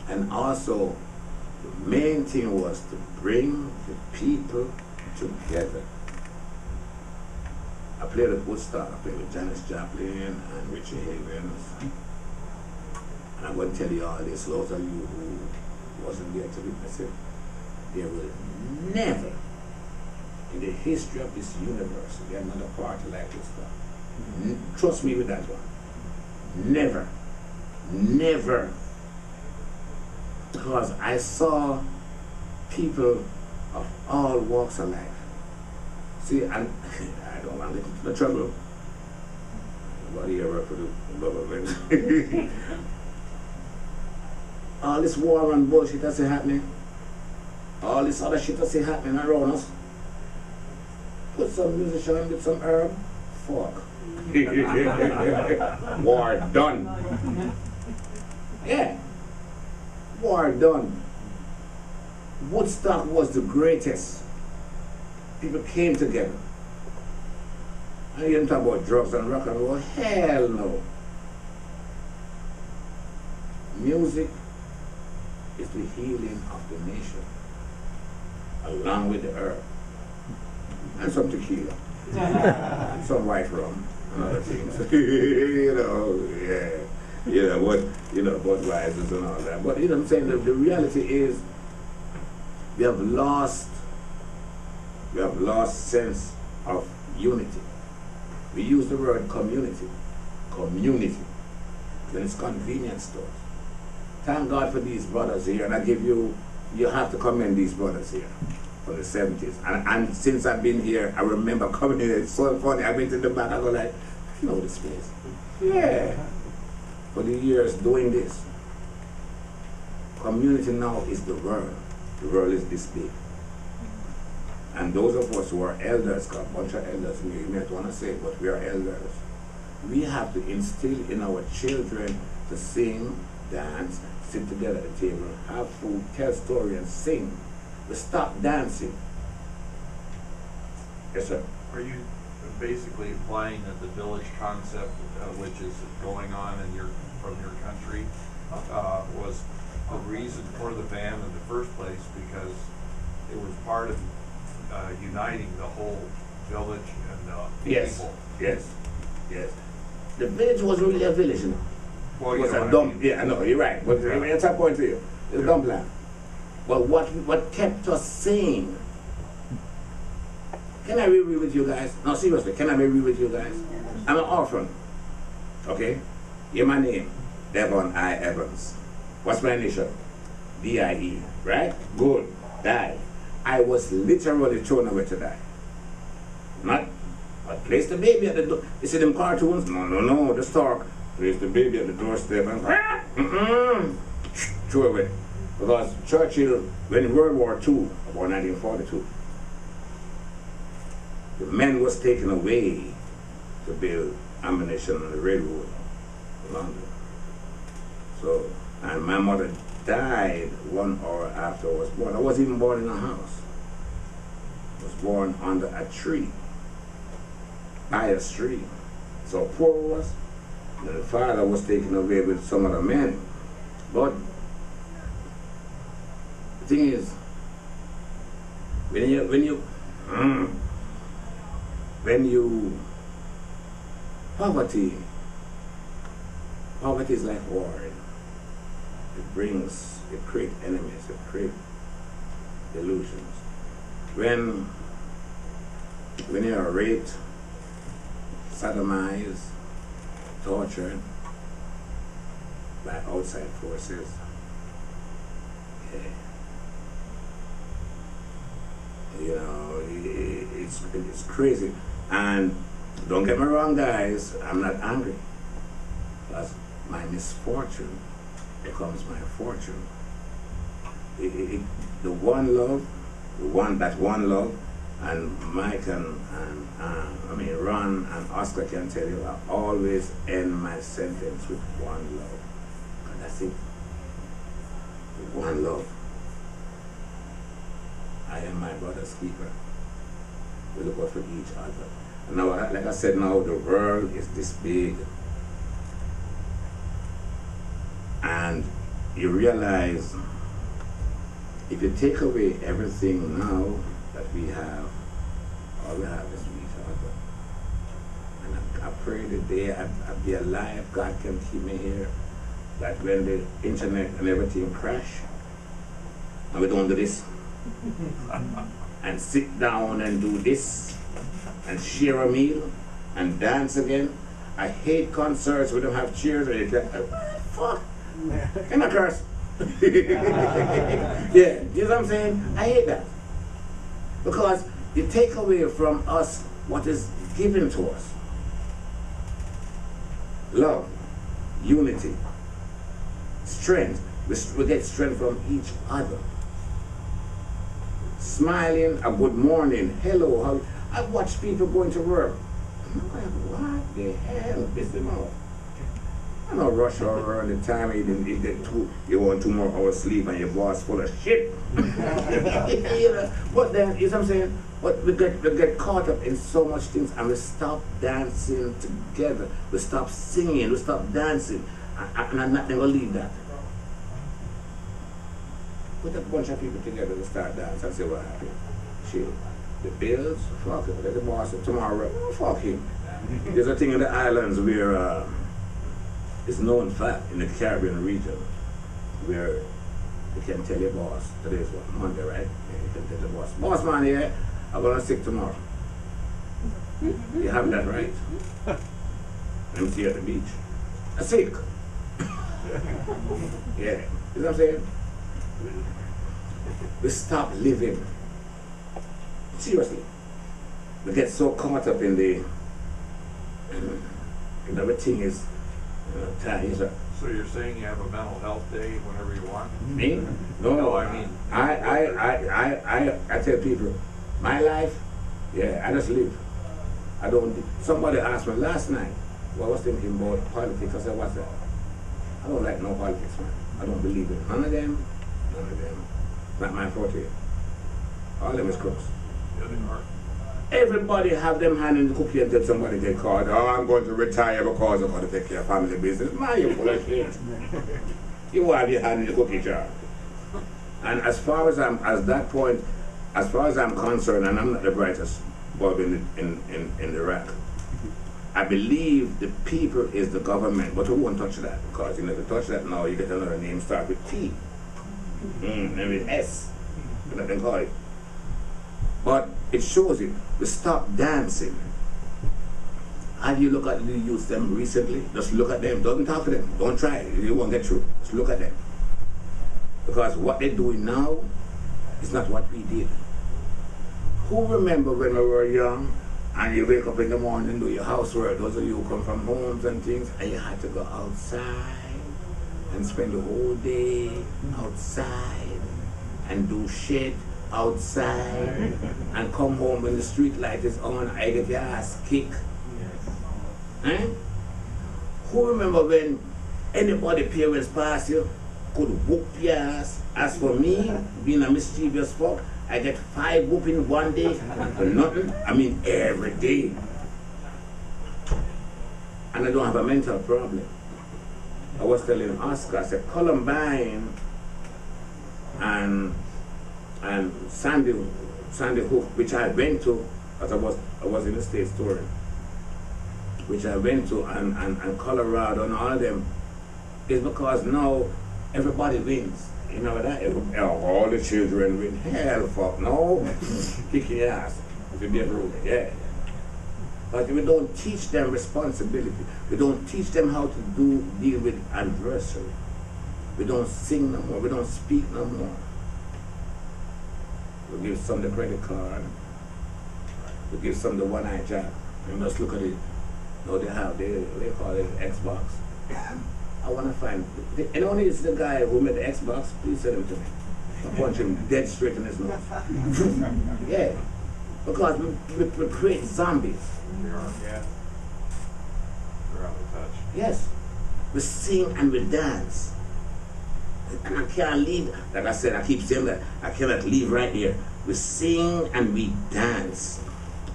And also, the main thing was to bring the people together. I played at Woodstock, I played with Janis Joplin and Richie Havens. And I'm going to tell you all this, those of you who wasn't there to witness it, there will never, in the history of this universe, be another party like Woodstock. Trust me with that one. Never. Never. Because I saw people of all walks of life. See, and I don't want to get into the trouble. Nobody ever for the government. All this war and bullshit that's happening. All this other shit that's happening around us. Put some musician with some herb. Fuck. War done. Yeah. War done. Woodstock was the greatest. People came together. I didn't talk about drugs and rock and roll. Hell no. Music is the healing of the nation, along with the herb. And some tequila. And some white rum and other things. You know, yeah. You know what, you know, Budweisers and all that. But you know what I'm saying, the reality is we have lost sense of unity. We use the word community. Community. Then it's convenience stores. Thank God for these brothers here, and I give you have to commend these brothers here from the 70s. And since I've been here, I remember coming here, it's so funny, I went in the back, I go like, I know this place. Yeah. For the years doing this. Community now is the world. The world is this big. And those of us who are elders, got a bunch of elders, you may not want to say it, but we are elders. We have to instill in our children to sing, dance, sit together at the table, have food, tell stories, and sing. We stop dancing. Yes, sir. Are you basically implying that the village concept, which is going on in from your country, was the reason for the band in the first place because it was part of uniting the whole village and yes. people? Yes, yes. The village wasn't really a village, you know. Well, It was you know a what dump. I mean. Yeah, I know, you're right. But that's a point to you. It's a dump land. But what kept us sane? Can I be real with you guys? No, seriously, can I be real with you guys? I'm an orphan. Okay? Hear my name. Devon I. Evans. What's my initial? D-I-E. Right? Good. Die. I was literally thrown away to die. Not, but place the baby at the door. You see them cartoons? No, the stork. Place the baby at the doorstep and throw away. Because Churchill, when World War II, about 1942, the men was taken away to build ammunition on the railroad in London. So, and my mother died 1 hour after I was born. I wasn't even born in a house. I was born under a tree, by a stream. So poor I was. And the father was taken away with some other men. But the thing is, when you poverty is like war. It creates enemies, it creates illusions. When you are raped, sodomized, tortured by outside forces, you know, it's crazy. And don't get me wrong, guys, I'm not angry. Because my misfortune becomes my fortune. The one love, that one love, and Mike and Ron and Oscar can tell you, I always end my sentence with one love. And that's it. One love. I am my brother's keeper. We look out for each other. And now, like I said, now the world is this big. And you realize if you take away everything now that we have, all we have is each other. And I pray the day I be alive, God can keep me here, that when the internet and everything crash, and we don't do this, and sit down and do this, and share a meal, and dance again. I hate concerts we don't have cheers, or you can, fuck, can I curse? Yeah, you know what I'm saying? I hate that. Because you take away from us what is given to us. Love, unity, strength. We get strength from each other. Smiling, a good morning, hello, how. I watch people going to work. I'm like, what the hell is the matter? I don't rush hour on the time you want 2 more hours sleep and your boss full of shit. But then, you know what I'm saying? But we get caught up in so much things and we stop dancing together. We stop singing, we stop dancing. And I'm not never leave that. Put a bunch of people together to start dancing and say what happened. Shit. The bills, fuck it. Let the boss tomorrow, fuck him. There's a thing in the islands where it's known fact in the Caribbean region where you can tell your boss, today's what, Monday, right? Yeah, you can tell the boss man, yeah, I'm gonna sick tomorrow. You have that right. I'm here at the beach. I'm sick. Yeah, you know what I'm saying? We stop living. Seriously. We get so caught up in the everything is time. So you're saying you have a mental health day whenever you want? Me? No, I mean I tell people, my life, yeah, I just live. I don't. Somebody asked me last night what I was thinking about politics. I said, what's that? I don't like no politics, man. I don't believe in none of them. None of them. Not my forte. All of them is crooks. Yeah, they are. Everybody have them hand in the cookie until somebody get caught. Oh, I'm going to retire because I'm going to take care of family business. Man, you're full of shit. You have your hand in the cookie jar. And as far as I'm concerned, and I'm not the brightest bulb in the rack, I believe the people is the government, but we won't touch that because if you touch that now, you get another name start with T, and with S. You know what they call it. But it shows you. We stop dancing. Have you looked at the youth them recently? Just look at them. Don't talk to them. Don't try it. You won't get through. Just look at them. Because what they're doing now is not what we did. Who remember when we were young and you wake up in the morning, do your housework, those of you who come from homes and things, and you had to go outside and spend the whole day outside and do shit outside and come home when the street light is on, I get your ass kicked. Eh? Who remember when anybody parents pass you could whoop your ass? As for me, being a mischievous fuck, I get 5 whooping one day for nothing. I mean every day. And I don't have a mental problem. I was telling Oscar, I said Columbine and Sandy Hook, which I went to, because I was in the States touring, which I went to, and Colorado and all of them, is because now everybody wins. You know that? All the children win. Hell fuck no. Kicking your ass. If you be a ruler, yeah. But we don't teach them responsibility. We don't teach them how to deal with adversity. We don't sing no more. We don't speak no more. We give some the credit card. We give some the one-eye jack. And just look at it. No, they call it Xbox. I want to find. Anyone who is the guy who made the Xbox, please send him to me. I punch him dead straight in his nose. Yeah. Because we create zombies. They're out of touch. Yes. We sing and we dance. And I can't leave. Like I said, I keep saying that. I cannot leave right here. We sing and we dance.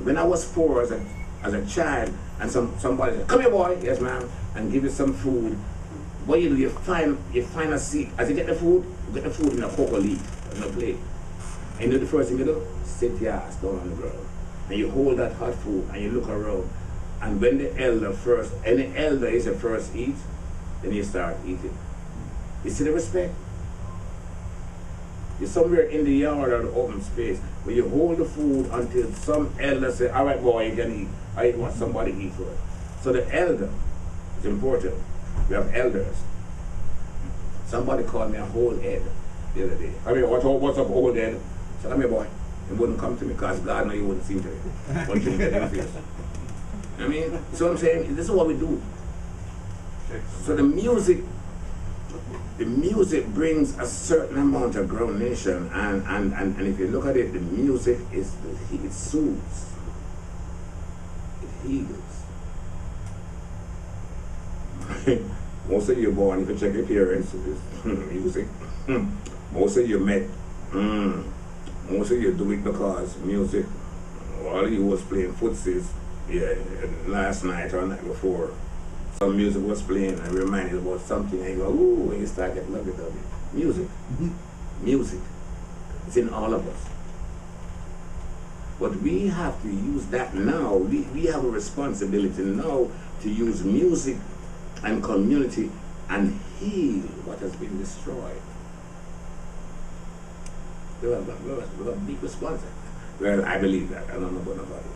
When I was poor as a child, and somebody said, "Come here, boy," yes, ma'am, and give you some food. What you do, you find a seat. As you get the food in a cocoa leaf, in a plate. And you know the first thing you do? Sit your ass down on the ground. And you hold that hot food and you look around. And when any elder is the first eat, then you start eating. You see the respect? You're somewhere in the yard or the open space where you hold the food until some elder say, "All right, boy, you can eat." I want somebody to eat for it. So the elder is important. We have elders. Somebody called me a whole head the other day. I mean, what's up, old head? I said, "Come here, boy." He wouldn't come to me because God knows he wouldn't seem to me. One thing that he feels. I mean, so I'm saying, this is what we do. So the music brings a certain amount of groundation, and if you look at it, the music it soothes, it heals. Most of you born, if you check your parents, music. Most of you met, most of you do it because music. All of you was playing footsies, last night or night before. Some music was playing and reminded you about something, and you go, ooh, and you start getting lovey-dovey. Music. Music. It's in all of us. But we have to use that now. We have a responsibility now to use music and community and heal what has been destroyed. We have a big responsibility. Well, I believe that. I don't know about nobody else.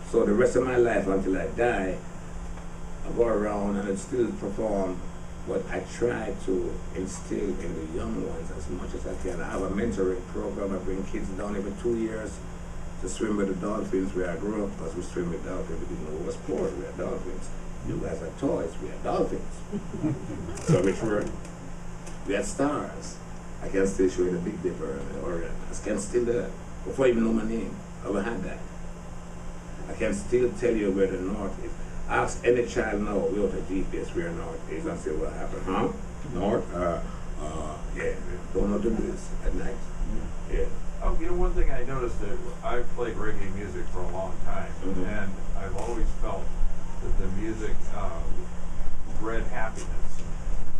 So the rest of my life until I die, I go around and I still perform what I try to instill in the young ones as much as I can. I have a mentoring program. I bring kids down every 2 years to swim with the dolphins where I grew up, because we swim with dolphins. We didn't know it was sport. We are dolphins. You guys are toys. We are dolphins. So we had stars. I can still show you the Big Dipper and the Orient. I can still do that. Before I even know my name, I ever had that. I can still tell you where the north is. Ask any child now without a GPS where north is and say what happened. Huh? North? Yeah. Don't know to do this at night. Yeah. Oh, you know, one thing I noticed that I've played reggae music for a long time, and I've always felt that the music bred happiness.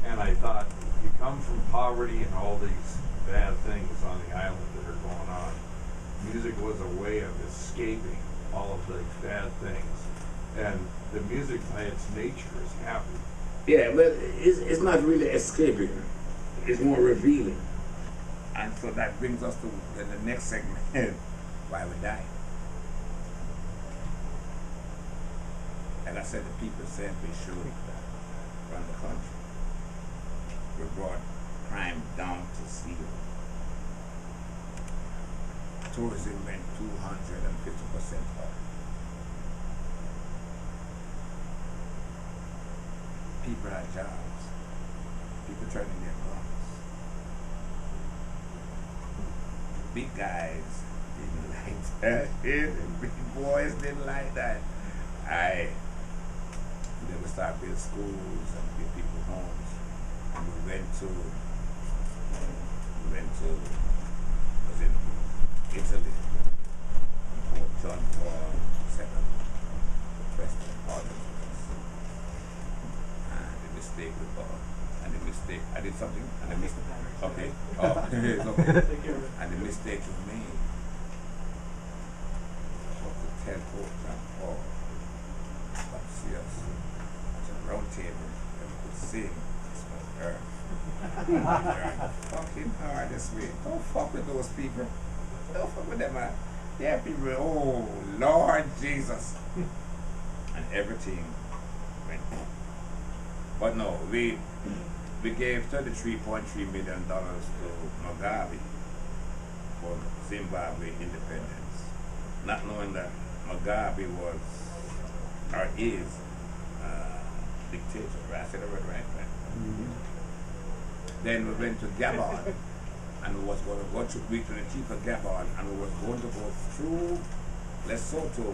And I thought, you come from poverty and all these bad things on the island that are going on. Music was a way of escaping all of the bad things. And the music by its nature is happy. Yeah, but it's not really escaping. It's more revealing. And so that brings us to the next segment, why we die. And I said the people said we should run the country. We brought crime down to zero. Tourism went 250% up. People had jobs. People turning their guns. Big guys didn't like that. The big boys didn't like that. Then we started building schools and build people homes. And we went to was in Italy. Pope John Paul II, the president, pardoned us. And the mistake we bought. And the mistake, I did something, and the mistake, okay. Oh, it's okay. And the mistake was made. Was to tell Pope John Paul, come see us at a round table and we could sing this was earth. Fucking hard this way. Don't fuck with those people. Don't fuck with them, man. Yeah, people, oh Lord Jesus. And everything went. But no, we gave $33.3 million to Mugabe for Zimbabwe independence, not knowing that Mugabe was or is dictator. Right? I said the word right? Then we went to Gabon, and we was going to go to the chief of Gabon, and we was going to go through Lesotho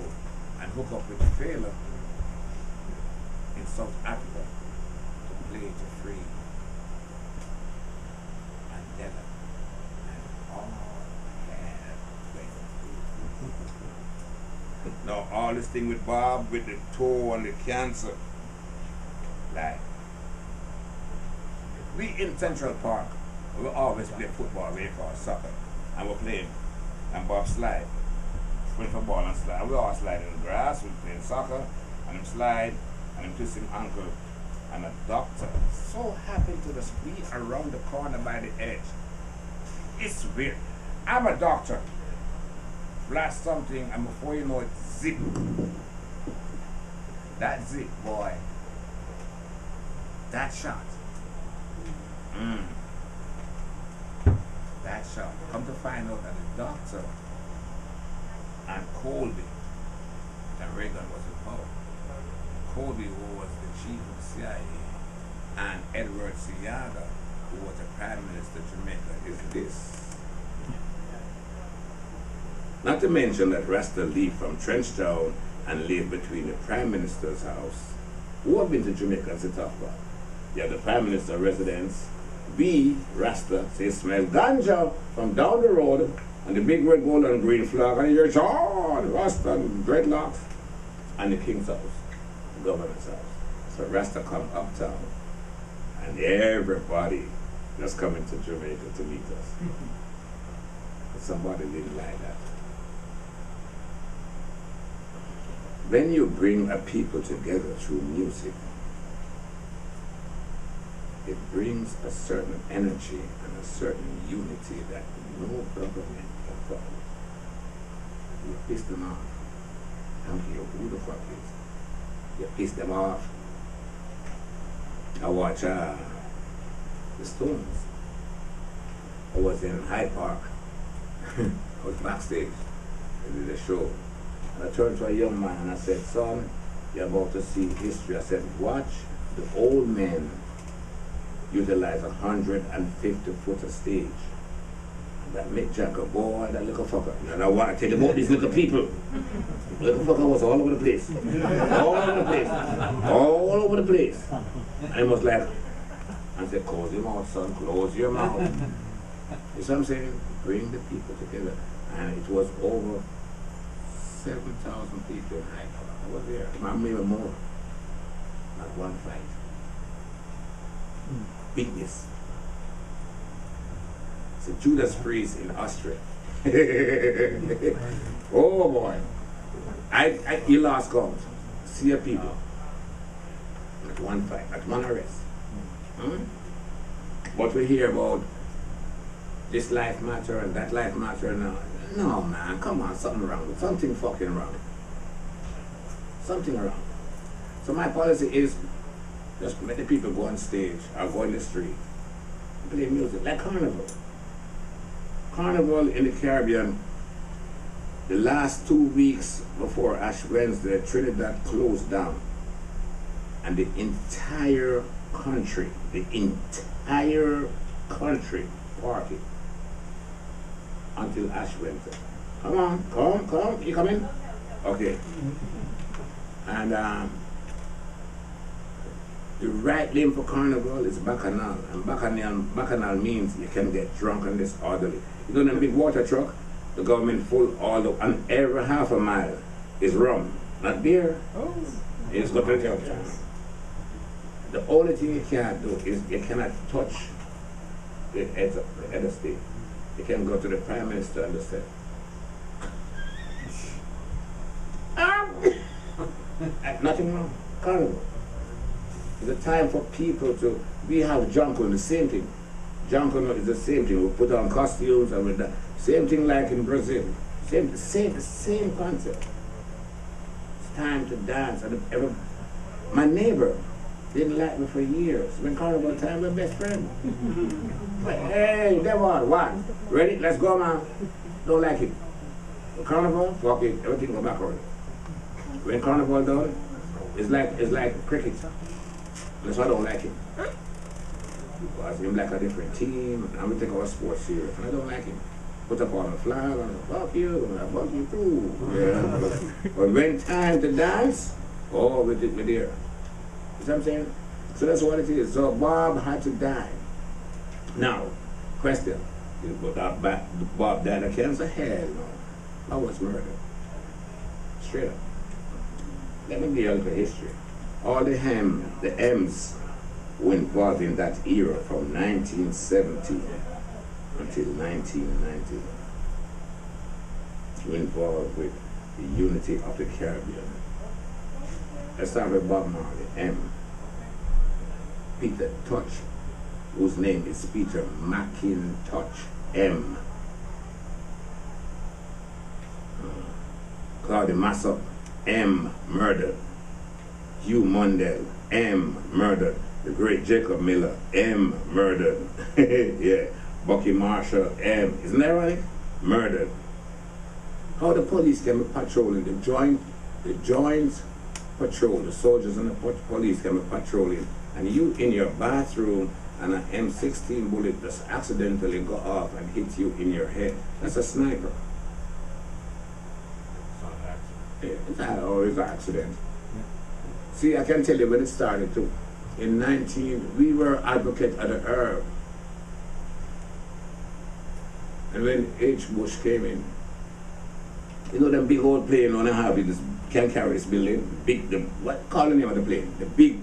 and hook up with Fela in South Africa to play to free Mandela and all had went. Now all this thing with Bob with the toe and the cancer, like we in Central Park, we always play football, we call soccer, and we're playing, and Bob slide. Play football and slide. We all slide in the grass, we playing soccer, and him slide, and him twist him ankle. And a doctor so happy to just be around the corner by the edge. It's weird. I'm a doctor. Flash something, and before you know it, zip. That zip, boy. That shot. That shot. Come to find out that the doctor and Colby, and Reagan was in power. Colby, who was the chief of CIA, and Edward Siaga, who was the Prime Minister of Jamaica, is this. Not to mention that Rasta lived from Trenchtown and lived between the Prime Minister's house. Who have been to Jamaica to talk about? You have the Prime Minister's residence. We, Rasta, say smell ganja from down the road, and the big red, gold, and green flag, and you're John, Rasta, and dreadlocks, and the King's house, the governor's house. So Rasta come uptown, and everybody just coming to Jamaica to meet us. But somebody didn't like that. When you bring a people together through music, it brings a certain energy and a certain unity that no government can follow. You piss them off. I don't care who the fuck is. You piss them off. I watch the Stones. I was in Hyde Park. I was backstage. I did a show. And I turned to a young man and I said, son, you're about to see history. I said, watch the old men utilize 150-foot stage. And that Mick Jagger, boy, that little fucker. And I want to tell you about these little people. Little fucker was all over the place. All over the place. All over the place. And he was like, I said, close your mouth, son, close your mouth. You see what I'm saying? Bring the people together. And it was over 7,000 people in Hyde Park. I was there. Maybe more. Not one fight. Bigness. It's a Judas Priest in Austria. Oh boy. You lost count. See your people. At one fight, at one arrest. But we hear about this life matter and that life matter now. No man, come on, something wrong. Something fucking wrong. Something wrong. So my policy is just let the people go on stage or go in the street and play music like Carnival. Carnival in the Caribbean, the last 2 weeks before Ash Wednesday, Trinidad closed down. And the entire country party until Ash Wednesday. Come on, come, you coming? Okay. And the right name for Carnival is Bacchanal, and Bacchanal means you can get drunk and disorderly. You know, in a big water truck, the government full all up, and every half a mile is rum, not beer. Oh. You just go to the counter. The only thing you can't do is you cannot touch the head of state. You can go to the Prime Minister and just say, nothing wrong. Carnival. It's a time for people to, we have Jungle, the same thing. Jungle is the same thing. We put on costumes and with that. Same thing like in Brazil. Same concept. It's time to dance. And my neighbor didn't like me for years. When Carnival time, we're best friends. Hey, devon, what? Ready? Let's go, man. Don't like it. Carnival, fuck it. Everything go backward. When Carnival done, it's like cricket. That's why I don't like it. Was him like a different team, and we take our sports serious, and I don't like him. Put up on the flag, and fuck you, and I fuck you too. Yeah. But when time to dance, oh, we're there. You see what I'm saying? So that's what it is. So Bob had to die. Now, question. Bob died of cancer? Hell no. I was murdered. Straight up. Let me give you a little history. All the M's were involved in that era from 1970 until 1990. Were involved with the unity of the Caribbean. Let's start with Bob Marley, M. Peter Touch, whose name is Peter McIntosh, M. Claudia Massop, M. Murdered. Hugh Mundell, M. Murdered. The great Jacob Miller, M. Murdered. Yeah. Bucky Marshall, M. Isn't that right? Murdered. How the police came patrolling, the joint patrol, the soldiers and the police came patrolling, and you in your bathroom and an M16 bullet just accidentally go off and hit you in your head. That's a sniper. It's not an accident. Yeah, it's always an accident. See, I can tell you when it started too. In we were advocates of the herb. And when H. Bush came in, you know them big old plane on a Harvey, this can carry this building, what call the name of the plane? The big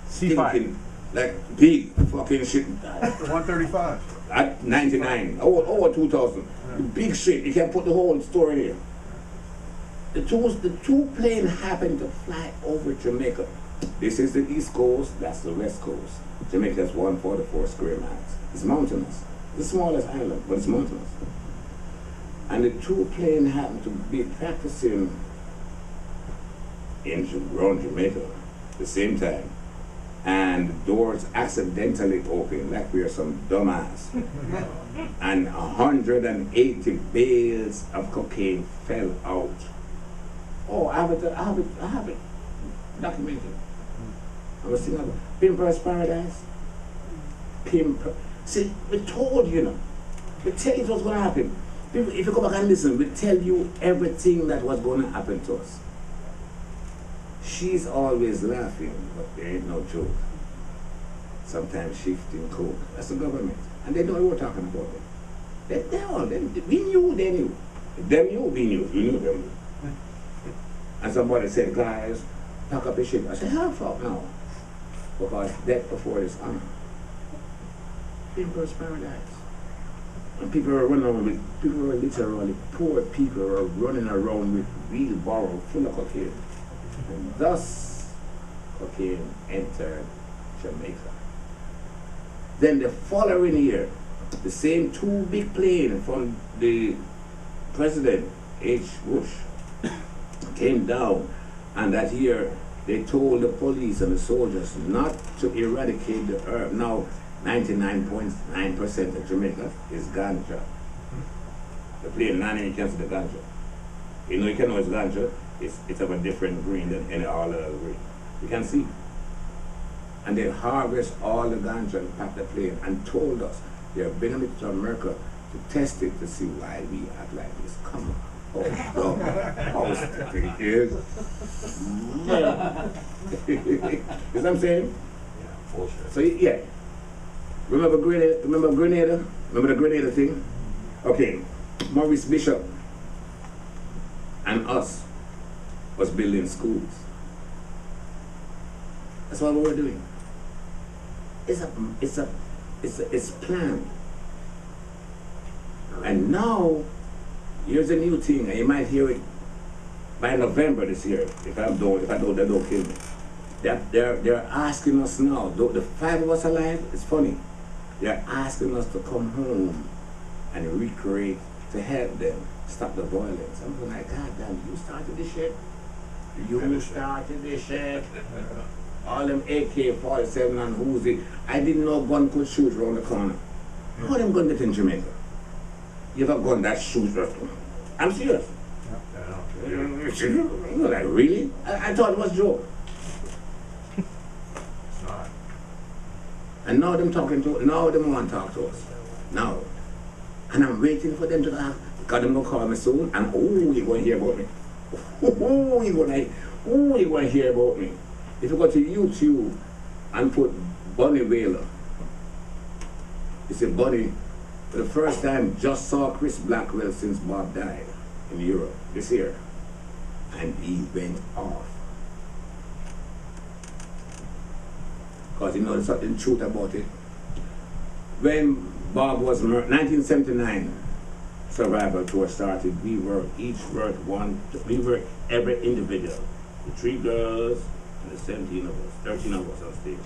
C5. thinking, like big fucking shit. 135. At 99, over 2000. The big shit, you can put the whole story here. The two planes happened to fly over Jamaica. This is the East Coast, that's the West Coast. Jamaica is 144 square miles. It's mountainous. It's the smallest island, but it's mountainous. And the two planes happened to be practicing around Jamaica at the same time. And the doors accidentally opened, like we are some dumbass. And 180 bales of cocaine fell out. Oh, I have it documented. I was thinking about Pimper's Paradise. See, we told you, we tell you what's going to happen. If you go back and listen, we tell you everything that was going to happen to us. She's always laughing, but there ain't no joke. Sometimes shifting coke. That's the government. And they know what we're talking about. We knew, they knew. Them knew, we knew. We knew them. And somebody said, guys, pack up your shit. I said, how fuck now? Because death before this honor. Pimper's Paradise. And people were literally, poor people were running around with wheelbarrow full of cocaine. And thus, cocaine entered Jamaica. Then the following year, the same two big planes from the President H. Bush came down, and that year they told the police and the soldiers not to eradicate the herb. Now, 99.9% of Jamaica is ganja. The plane landing, you can see the ganja. You know, you can know it's ganja. It's of a different green than any other green. You can see. And they harvest all the ganja and pack the plane and told us they're bringing it to America to test it to see why we act like this. Come on. Oh, no. How stupid is. You know what I'm saying? Yeah, bullshit. So, yeah. Remember Grenada? Remember Grenada? Remember the Grenada thing? Okay. Maurice Bishop and us was building schools. That's what we were doing. It's planned. And now, here's a new thing, and you might hear it by November this year. If I don't, they don't kill me. They're asking us now. The five of us alive. It's funny. They're asking us to come home and recreate to help them stop the violence. I'm like, God damn, you started this shit. You started this shit. All them AK-47 and Uzi. I didn't know gun could shoot around the corner. How them gun get in Jamaica? You have a gun that shoots right? I'm serious. You're like, really? I thought it was a joke. It's not. And now now them want to talk to us. Now. And I'm waiting for them to ask, because them gonna call me soon, and you gonna hear about me. You gonna hear about me. If you go to YouTube and put Bunny Wailer, you see Bunny, for the first time, just saw Chris Blackwell since Bob died in Europe this year. And he went off. Because you know there's something truth about it. When Bob was murdered, 1979 survival tour started, we were each worth we were every individual. The 3 girls and the 17 of us, 13 of us on stage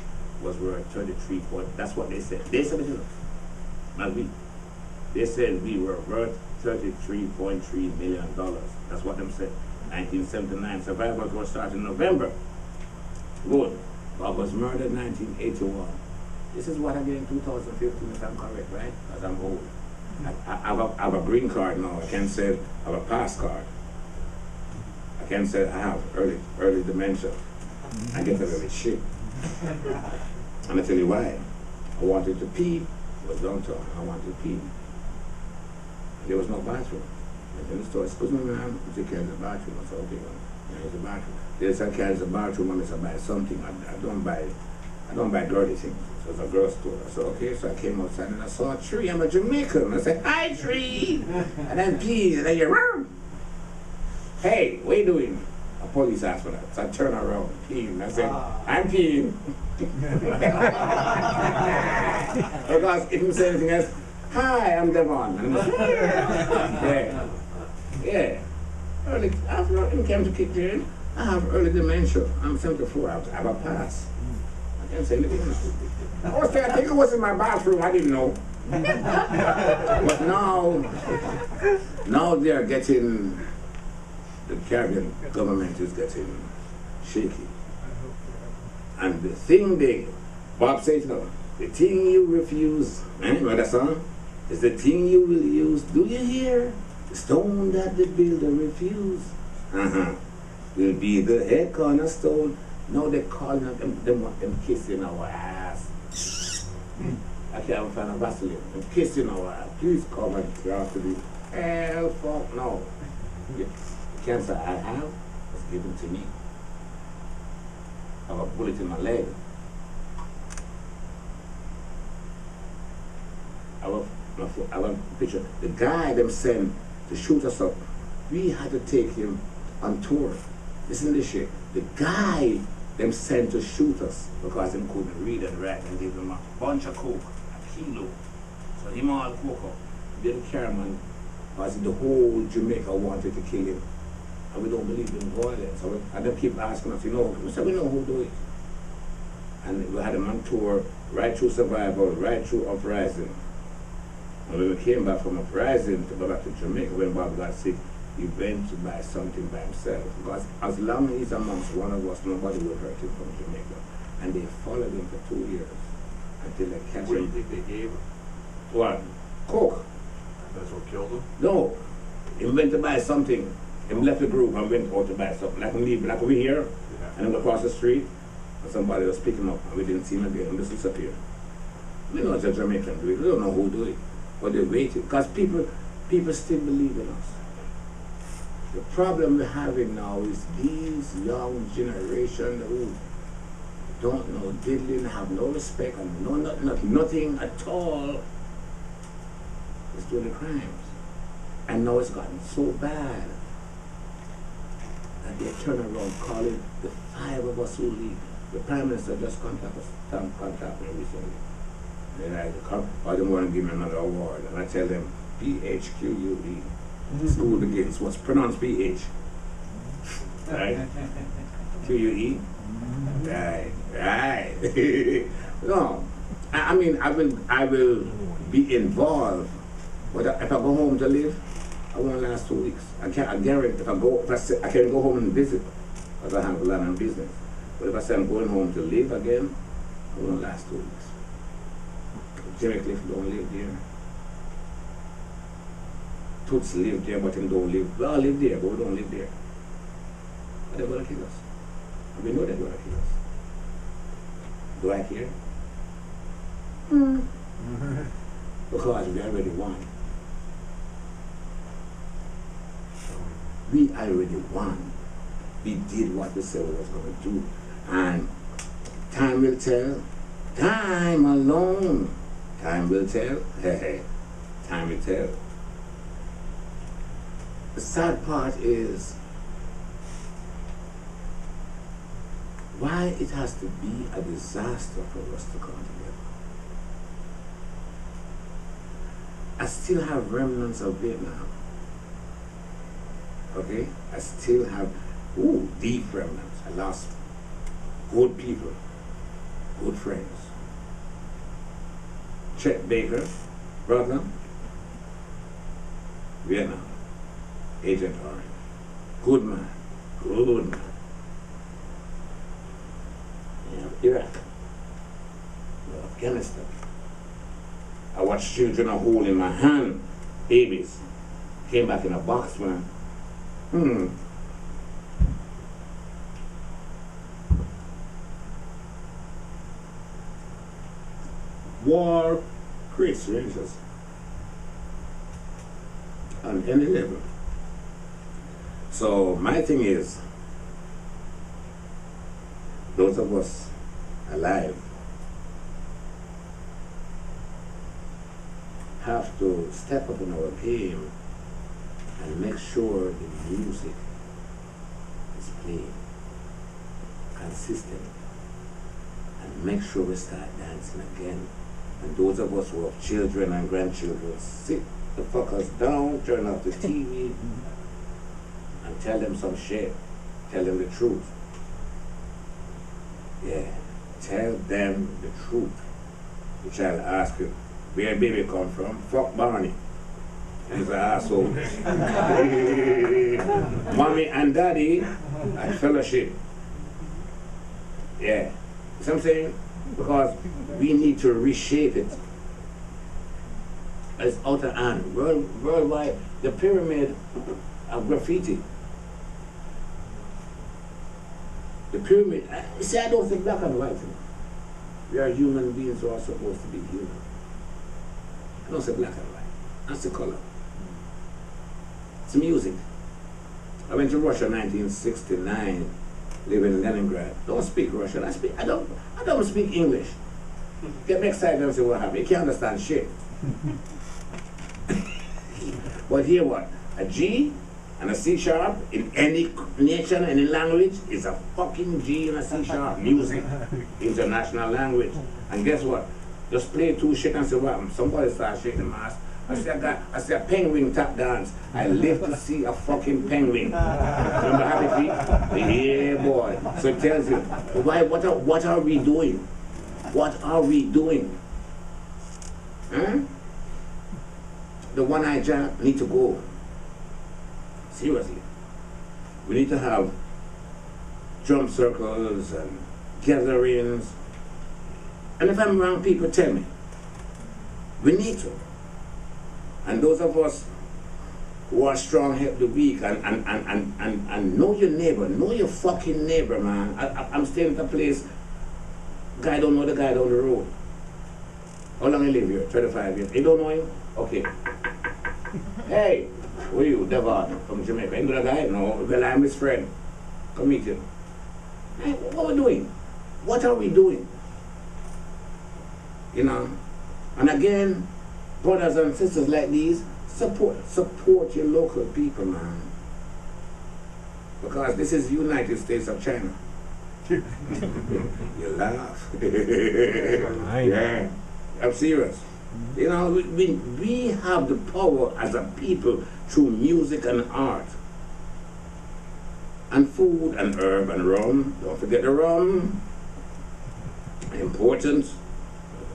was worth 33 point. That's what they said. They said it, not we. They said we were worth $33.3 million. That's what them said. 1979 survival tour started in November. Good. Bob was murdered in 1981. This is what I get in 2015, if I'm correct, right? Because I'm old. I have a green card now. I can't say I have a pass card. I can't say I have early dementia. I get a little shit. And I tell you why. I wanted to pee. It was downtown. I wanted to pee. There was no bathroom. I in the store, excuse me, ma'am, you can't use the bathroom. I said, okay, well, use the bathroom. They said, I can't use the bathroom, I said, buy something. I don't buy dirty things. So it's a girl store. I said, okay, so I came outside and I saw a tree. I'm a Jamaican. I said, hi, tree. And then pee, and then you, hey, what are you doing? A police asked for that. So I turned around, peeing. I said, I'm peeing. Because if you say anything else, hi, I'm Devon. And I'm like, yeah. Early, after I came to kick in, I have early dementia. I'm 74. I have a pass. I can't say anything else. I think it was in my bathroom. I didn't know. But now they're getting, the Caribbean government is getting shaky. And the thing Bob says, the thing you refuse, remember that song? Is the thing you will use, do you hear? The stone that the builder refused. Will be the head cornerstone. Now they're calling them kissing our ass. I can't find a Vaseline. I'm kissing our ass. Please come and craft to me. Hell fuck no. The cancer I have was given to me. I have a bullet in my leg. I have a picture. The guy them sent to shoot us up, we had to take him on tour. Listen to this shit. The guy them sent to shoot us because him couldn't read and write and give him a bunch of coke, a kilo. So him all coke up. Then Cameron, because the whole Jamaica wanted to kill him. And we don't believe in violence. And they keep asking us, we said we know who do it. And we had him on tour, right through survival, right through uprising. And when we came back from uprising to go back to Jamaica, when Bob got sick, he went to buy something by himself. Because as long as he's amongst one of us, nobody will hurt him from Jamaica. And they followed him for 2 years until they catch him. What do you think they gave him? What? Coke. That's what killed him? No. He went to buy something. He left the group and went out to buy something. Like we here, and then across the street, and somebody was picking him up, and we didn't see him again, and just disappeared. We know it's a Jamaican do it. We don't know who do it. But they're waiting. Because people still believe in us. The problem we're having now is these young generation who don't know diddling, have no respect, and nothing at all is doing the crimes. And now it's gotten so bad that they turn around calling the 5 of us who leave. The Prime Minister just contacted me recently. And I come, or they want to give me another award. And I tell them, PHQUE. School begins. What's pronounced PH? Right? QUE? Right. No. I mean, I will be involved. But if I go home to live, I won't last 2 weeks. I guarantee I can go home and visit, because I have a lot of business. But if I say I'm going home to live again, I won't last 2 weeks. Jerry Cliff don't live there. Toots live there, but he don't live. We all live there, but we don't live there. But they're going to kill us. And we know they're going to kill us. Do I care? Because we already won. We already won. We did what we said we was going to do. And time will tell. Time alone. Time will tell. Time will tell. The sad part is why it has to be a disaster for us to come together. I still have remnants of Vietnam. Okay? I still have deep remnants. I lost good people, good friends. Chet Baker, brother, Vietnam, Agent Orange. Good man, good man. Iraq, Afghanistan. I watched children holding my hand, babies. Came back in a box, man. War creates strangers on any level. So my thing is, those of us alive have to step up in our game and make sure the music is playing consistent and make sure we start dancing again. And those of us who have children and grandchildren, sit the fuckers down, turn off the TV and tell them some shit. Tell them the truth. Yeah, tell them the truth. The child ask you, where baby come from? Fuck Barney. He's an asshole. Mommy and daddy at fellowship. Yeah. You see what I'm saying? Because we need to reshape it. It's out of hand. Worldwide, the pyramid of graffiti. The pyramid, see, I don't think black and white. We are human beings who are supposed to be human. I don't say black and white. That's the color. It's music. I went to Russia in 1969, living in Leningrad. Don't speak Russian. I don't speak English. Get me excited and say what happened. You can't understand shit. But here what? A G and a C sharp in any nation, any language is a fucking G and a C sharp. Music. International language. And guess what? Just play two shit and say what happened. Somebody starts shaking my ass. I see a penguin tap dance. I live to see a fucking penguin. Remember Happy Feet? Yeah, boy. So it tells you, why? What are we doing? What are we doing? Huh? The one-eyed jack need to go. Seriously. We need to have drum circles and gatherings. And if I'm wrong, people tell me. We need to. And those of us who are strong help the weak and know your neighbor, know your fucking neighbor, man. I'm staying at a place, guy don't know the guy down the road. How long you live here? 25 years. You don't know him? Okay. Hey, who are you? Devon from Jamaica. You know the guy? No. Well, I'm his friend. Come meet him. Hey, what are we doing? What are we doing? You know? And again, brothers and sisters like these, support your local people, man. Because this is United States of China. You laugh. Yeah, I'm serious. You know, we have the power as a people through music and art. And food and herb and rum. Don't forget the rum. Important.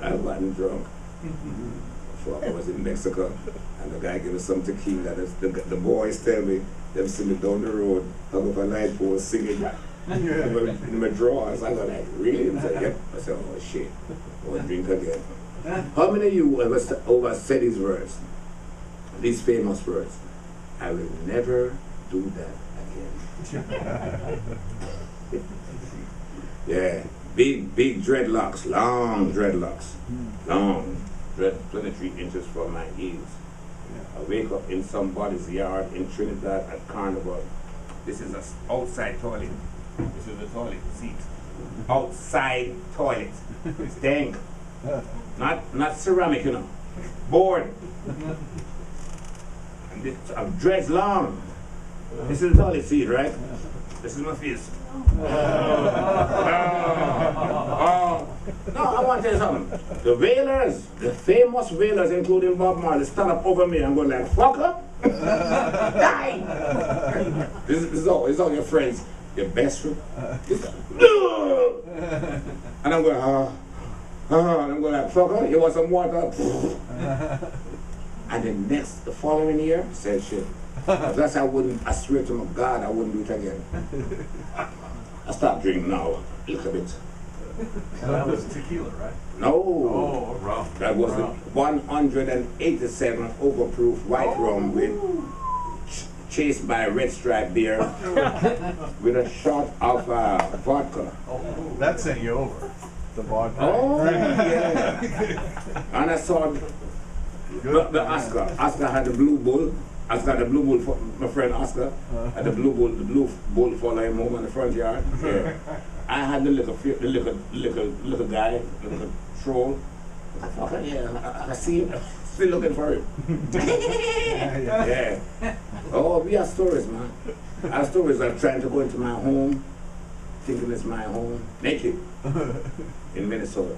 I wasn't drunk. I was in Mexico, and the guy gave me some tequila. The boys tell me, they've seen me down the road, hung up a light pole singing in my drawers. I was like, really? I said, yep. I said, oh shit, I want to drink again. How many of you ever said these words, these famous words? I will never do that again. Yeah, big dreadlocks, long dreadlocks, long, 23 inches from my ears. I wake up in somebody's yard in Trinidad at Carnival. This is an outside toilet. This is the toilet seat. Outside toilet. It's dank. Not ceramic, you know. Board. And this, dreads long. This is the toilet seat, right? This is my face. No, I want to tell you something. The Wailers, the famous Wailers, including Bob Marley, stand up over me and go like, fuck up. Die. This is all your friends, your best friend. And I'm going, and I'm going like, fuck up, you want some water? And the following year, said shit. That's I swear to my God, I wouldn't do it again. I stopped drinking now, a little bit. That was tequila, right? No. Oh, rum. That was the 187 overproof white rum with chased by a red stripe beer with a shot of vodka. Oh, That sent you over. The vodka. Oh, yeah. And I saw the Oscar. Oscar had the blue bull. Oscar had the blue bull for my friend Oscar. Had the blue bull following him home in the front yard. Yeah. I had the little guy, the little troll. Okay, yeah, I see him. Still looking for him. Yeah. Oh, we have stories, man. I have stories of trying to go into my home, thinking it's my home, naked, in Minnesota.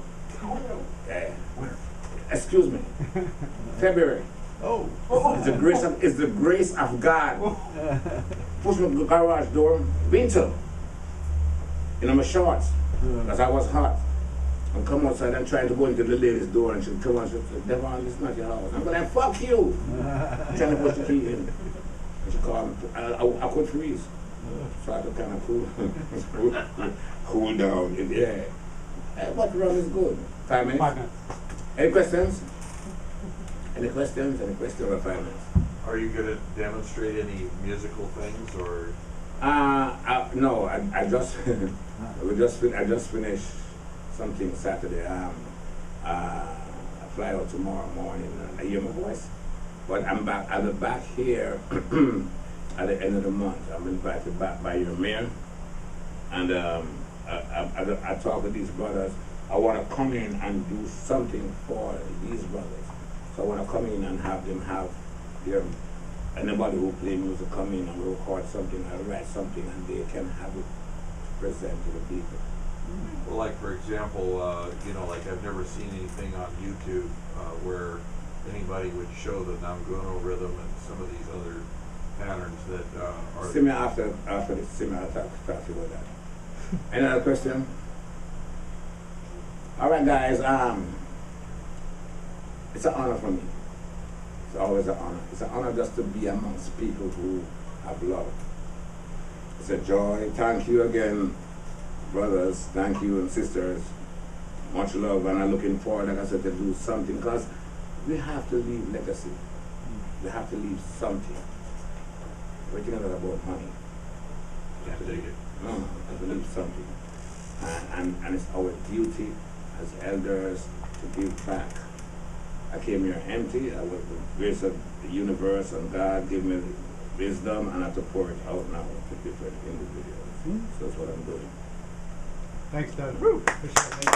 Yeah. Excuse me. February. Oh. It's the grace of God. Push my garage door, winter. In my shorts, because I was hot. And come outside and trying to go into the lady's door and she'll come and she'll say, Devon, this is not your house. I'm like, fuck you! Trying to push the key in. And she called me. I could freeze. So I had to kind of cool down. Yeah. What rum is good? 5 minutes? 5 minutes. Any questions? Any questions? Any questions or 5 minutes? Are you going to demonstrate any musical things or? No, I just I just finished something Saturday. I fly out tomorrow morning and I hear my voice. But I'll be back here at the end of the month. I'm invited back by your mayor. And I talk with these brothers. I want to come in and do something for these brothers. So I want to come in and have them have their anybody who play music come in and record something or write something and they can have it present to the people. Well, like for example, like I've never seen anything on YouTube where anybody would show the Namguno rhythm and some of these other patterns that are. See me after this. See me I'll talk to you about that. Any other question? All right, guys. It's an honor for me. It's always an honor. It's an honor just to be amongst people who have love. It's a joy. Thank you again, brothers. Thank you and sisters. Much love, and I'm looking forward, like I said, to do something because we have to leave legacy. We have to leave something. Everything is about money. Can't take it. No, we have to leave something. And it's our duty as elders to give back. I came here empty. I was the grace of the universe and God gave me wisdom and I have to pour it out now to different individuals. So that's what I'm doing. Thanks, Doug. Appreciate it.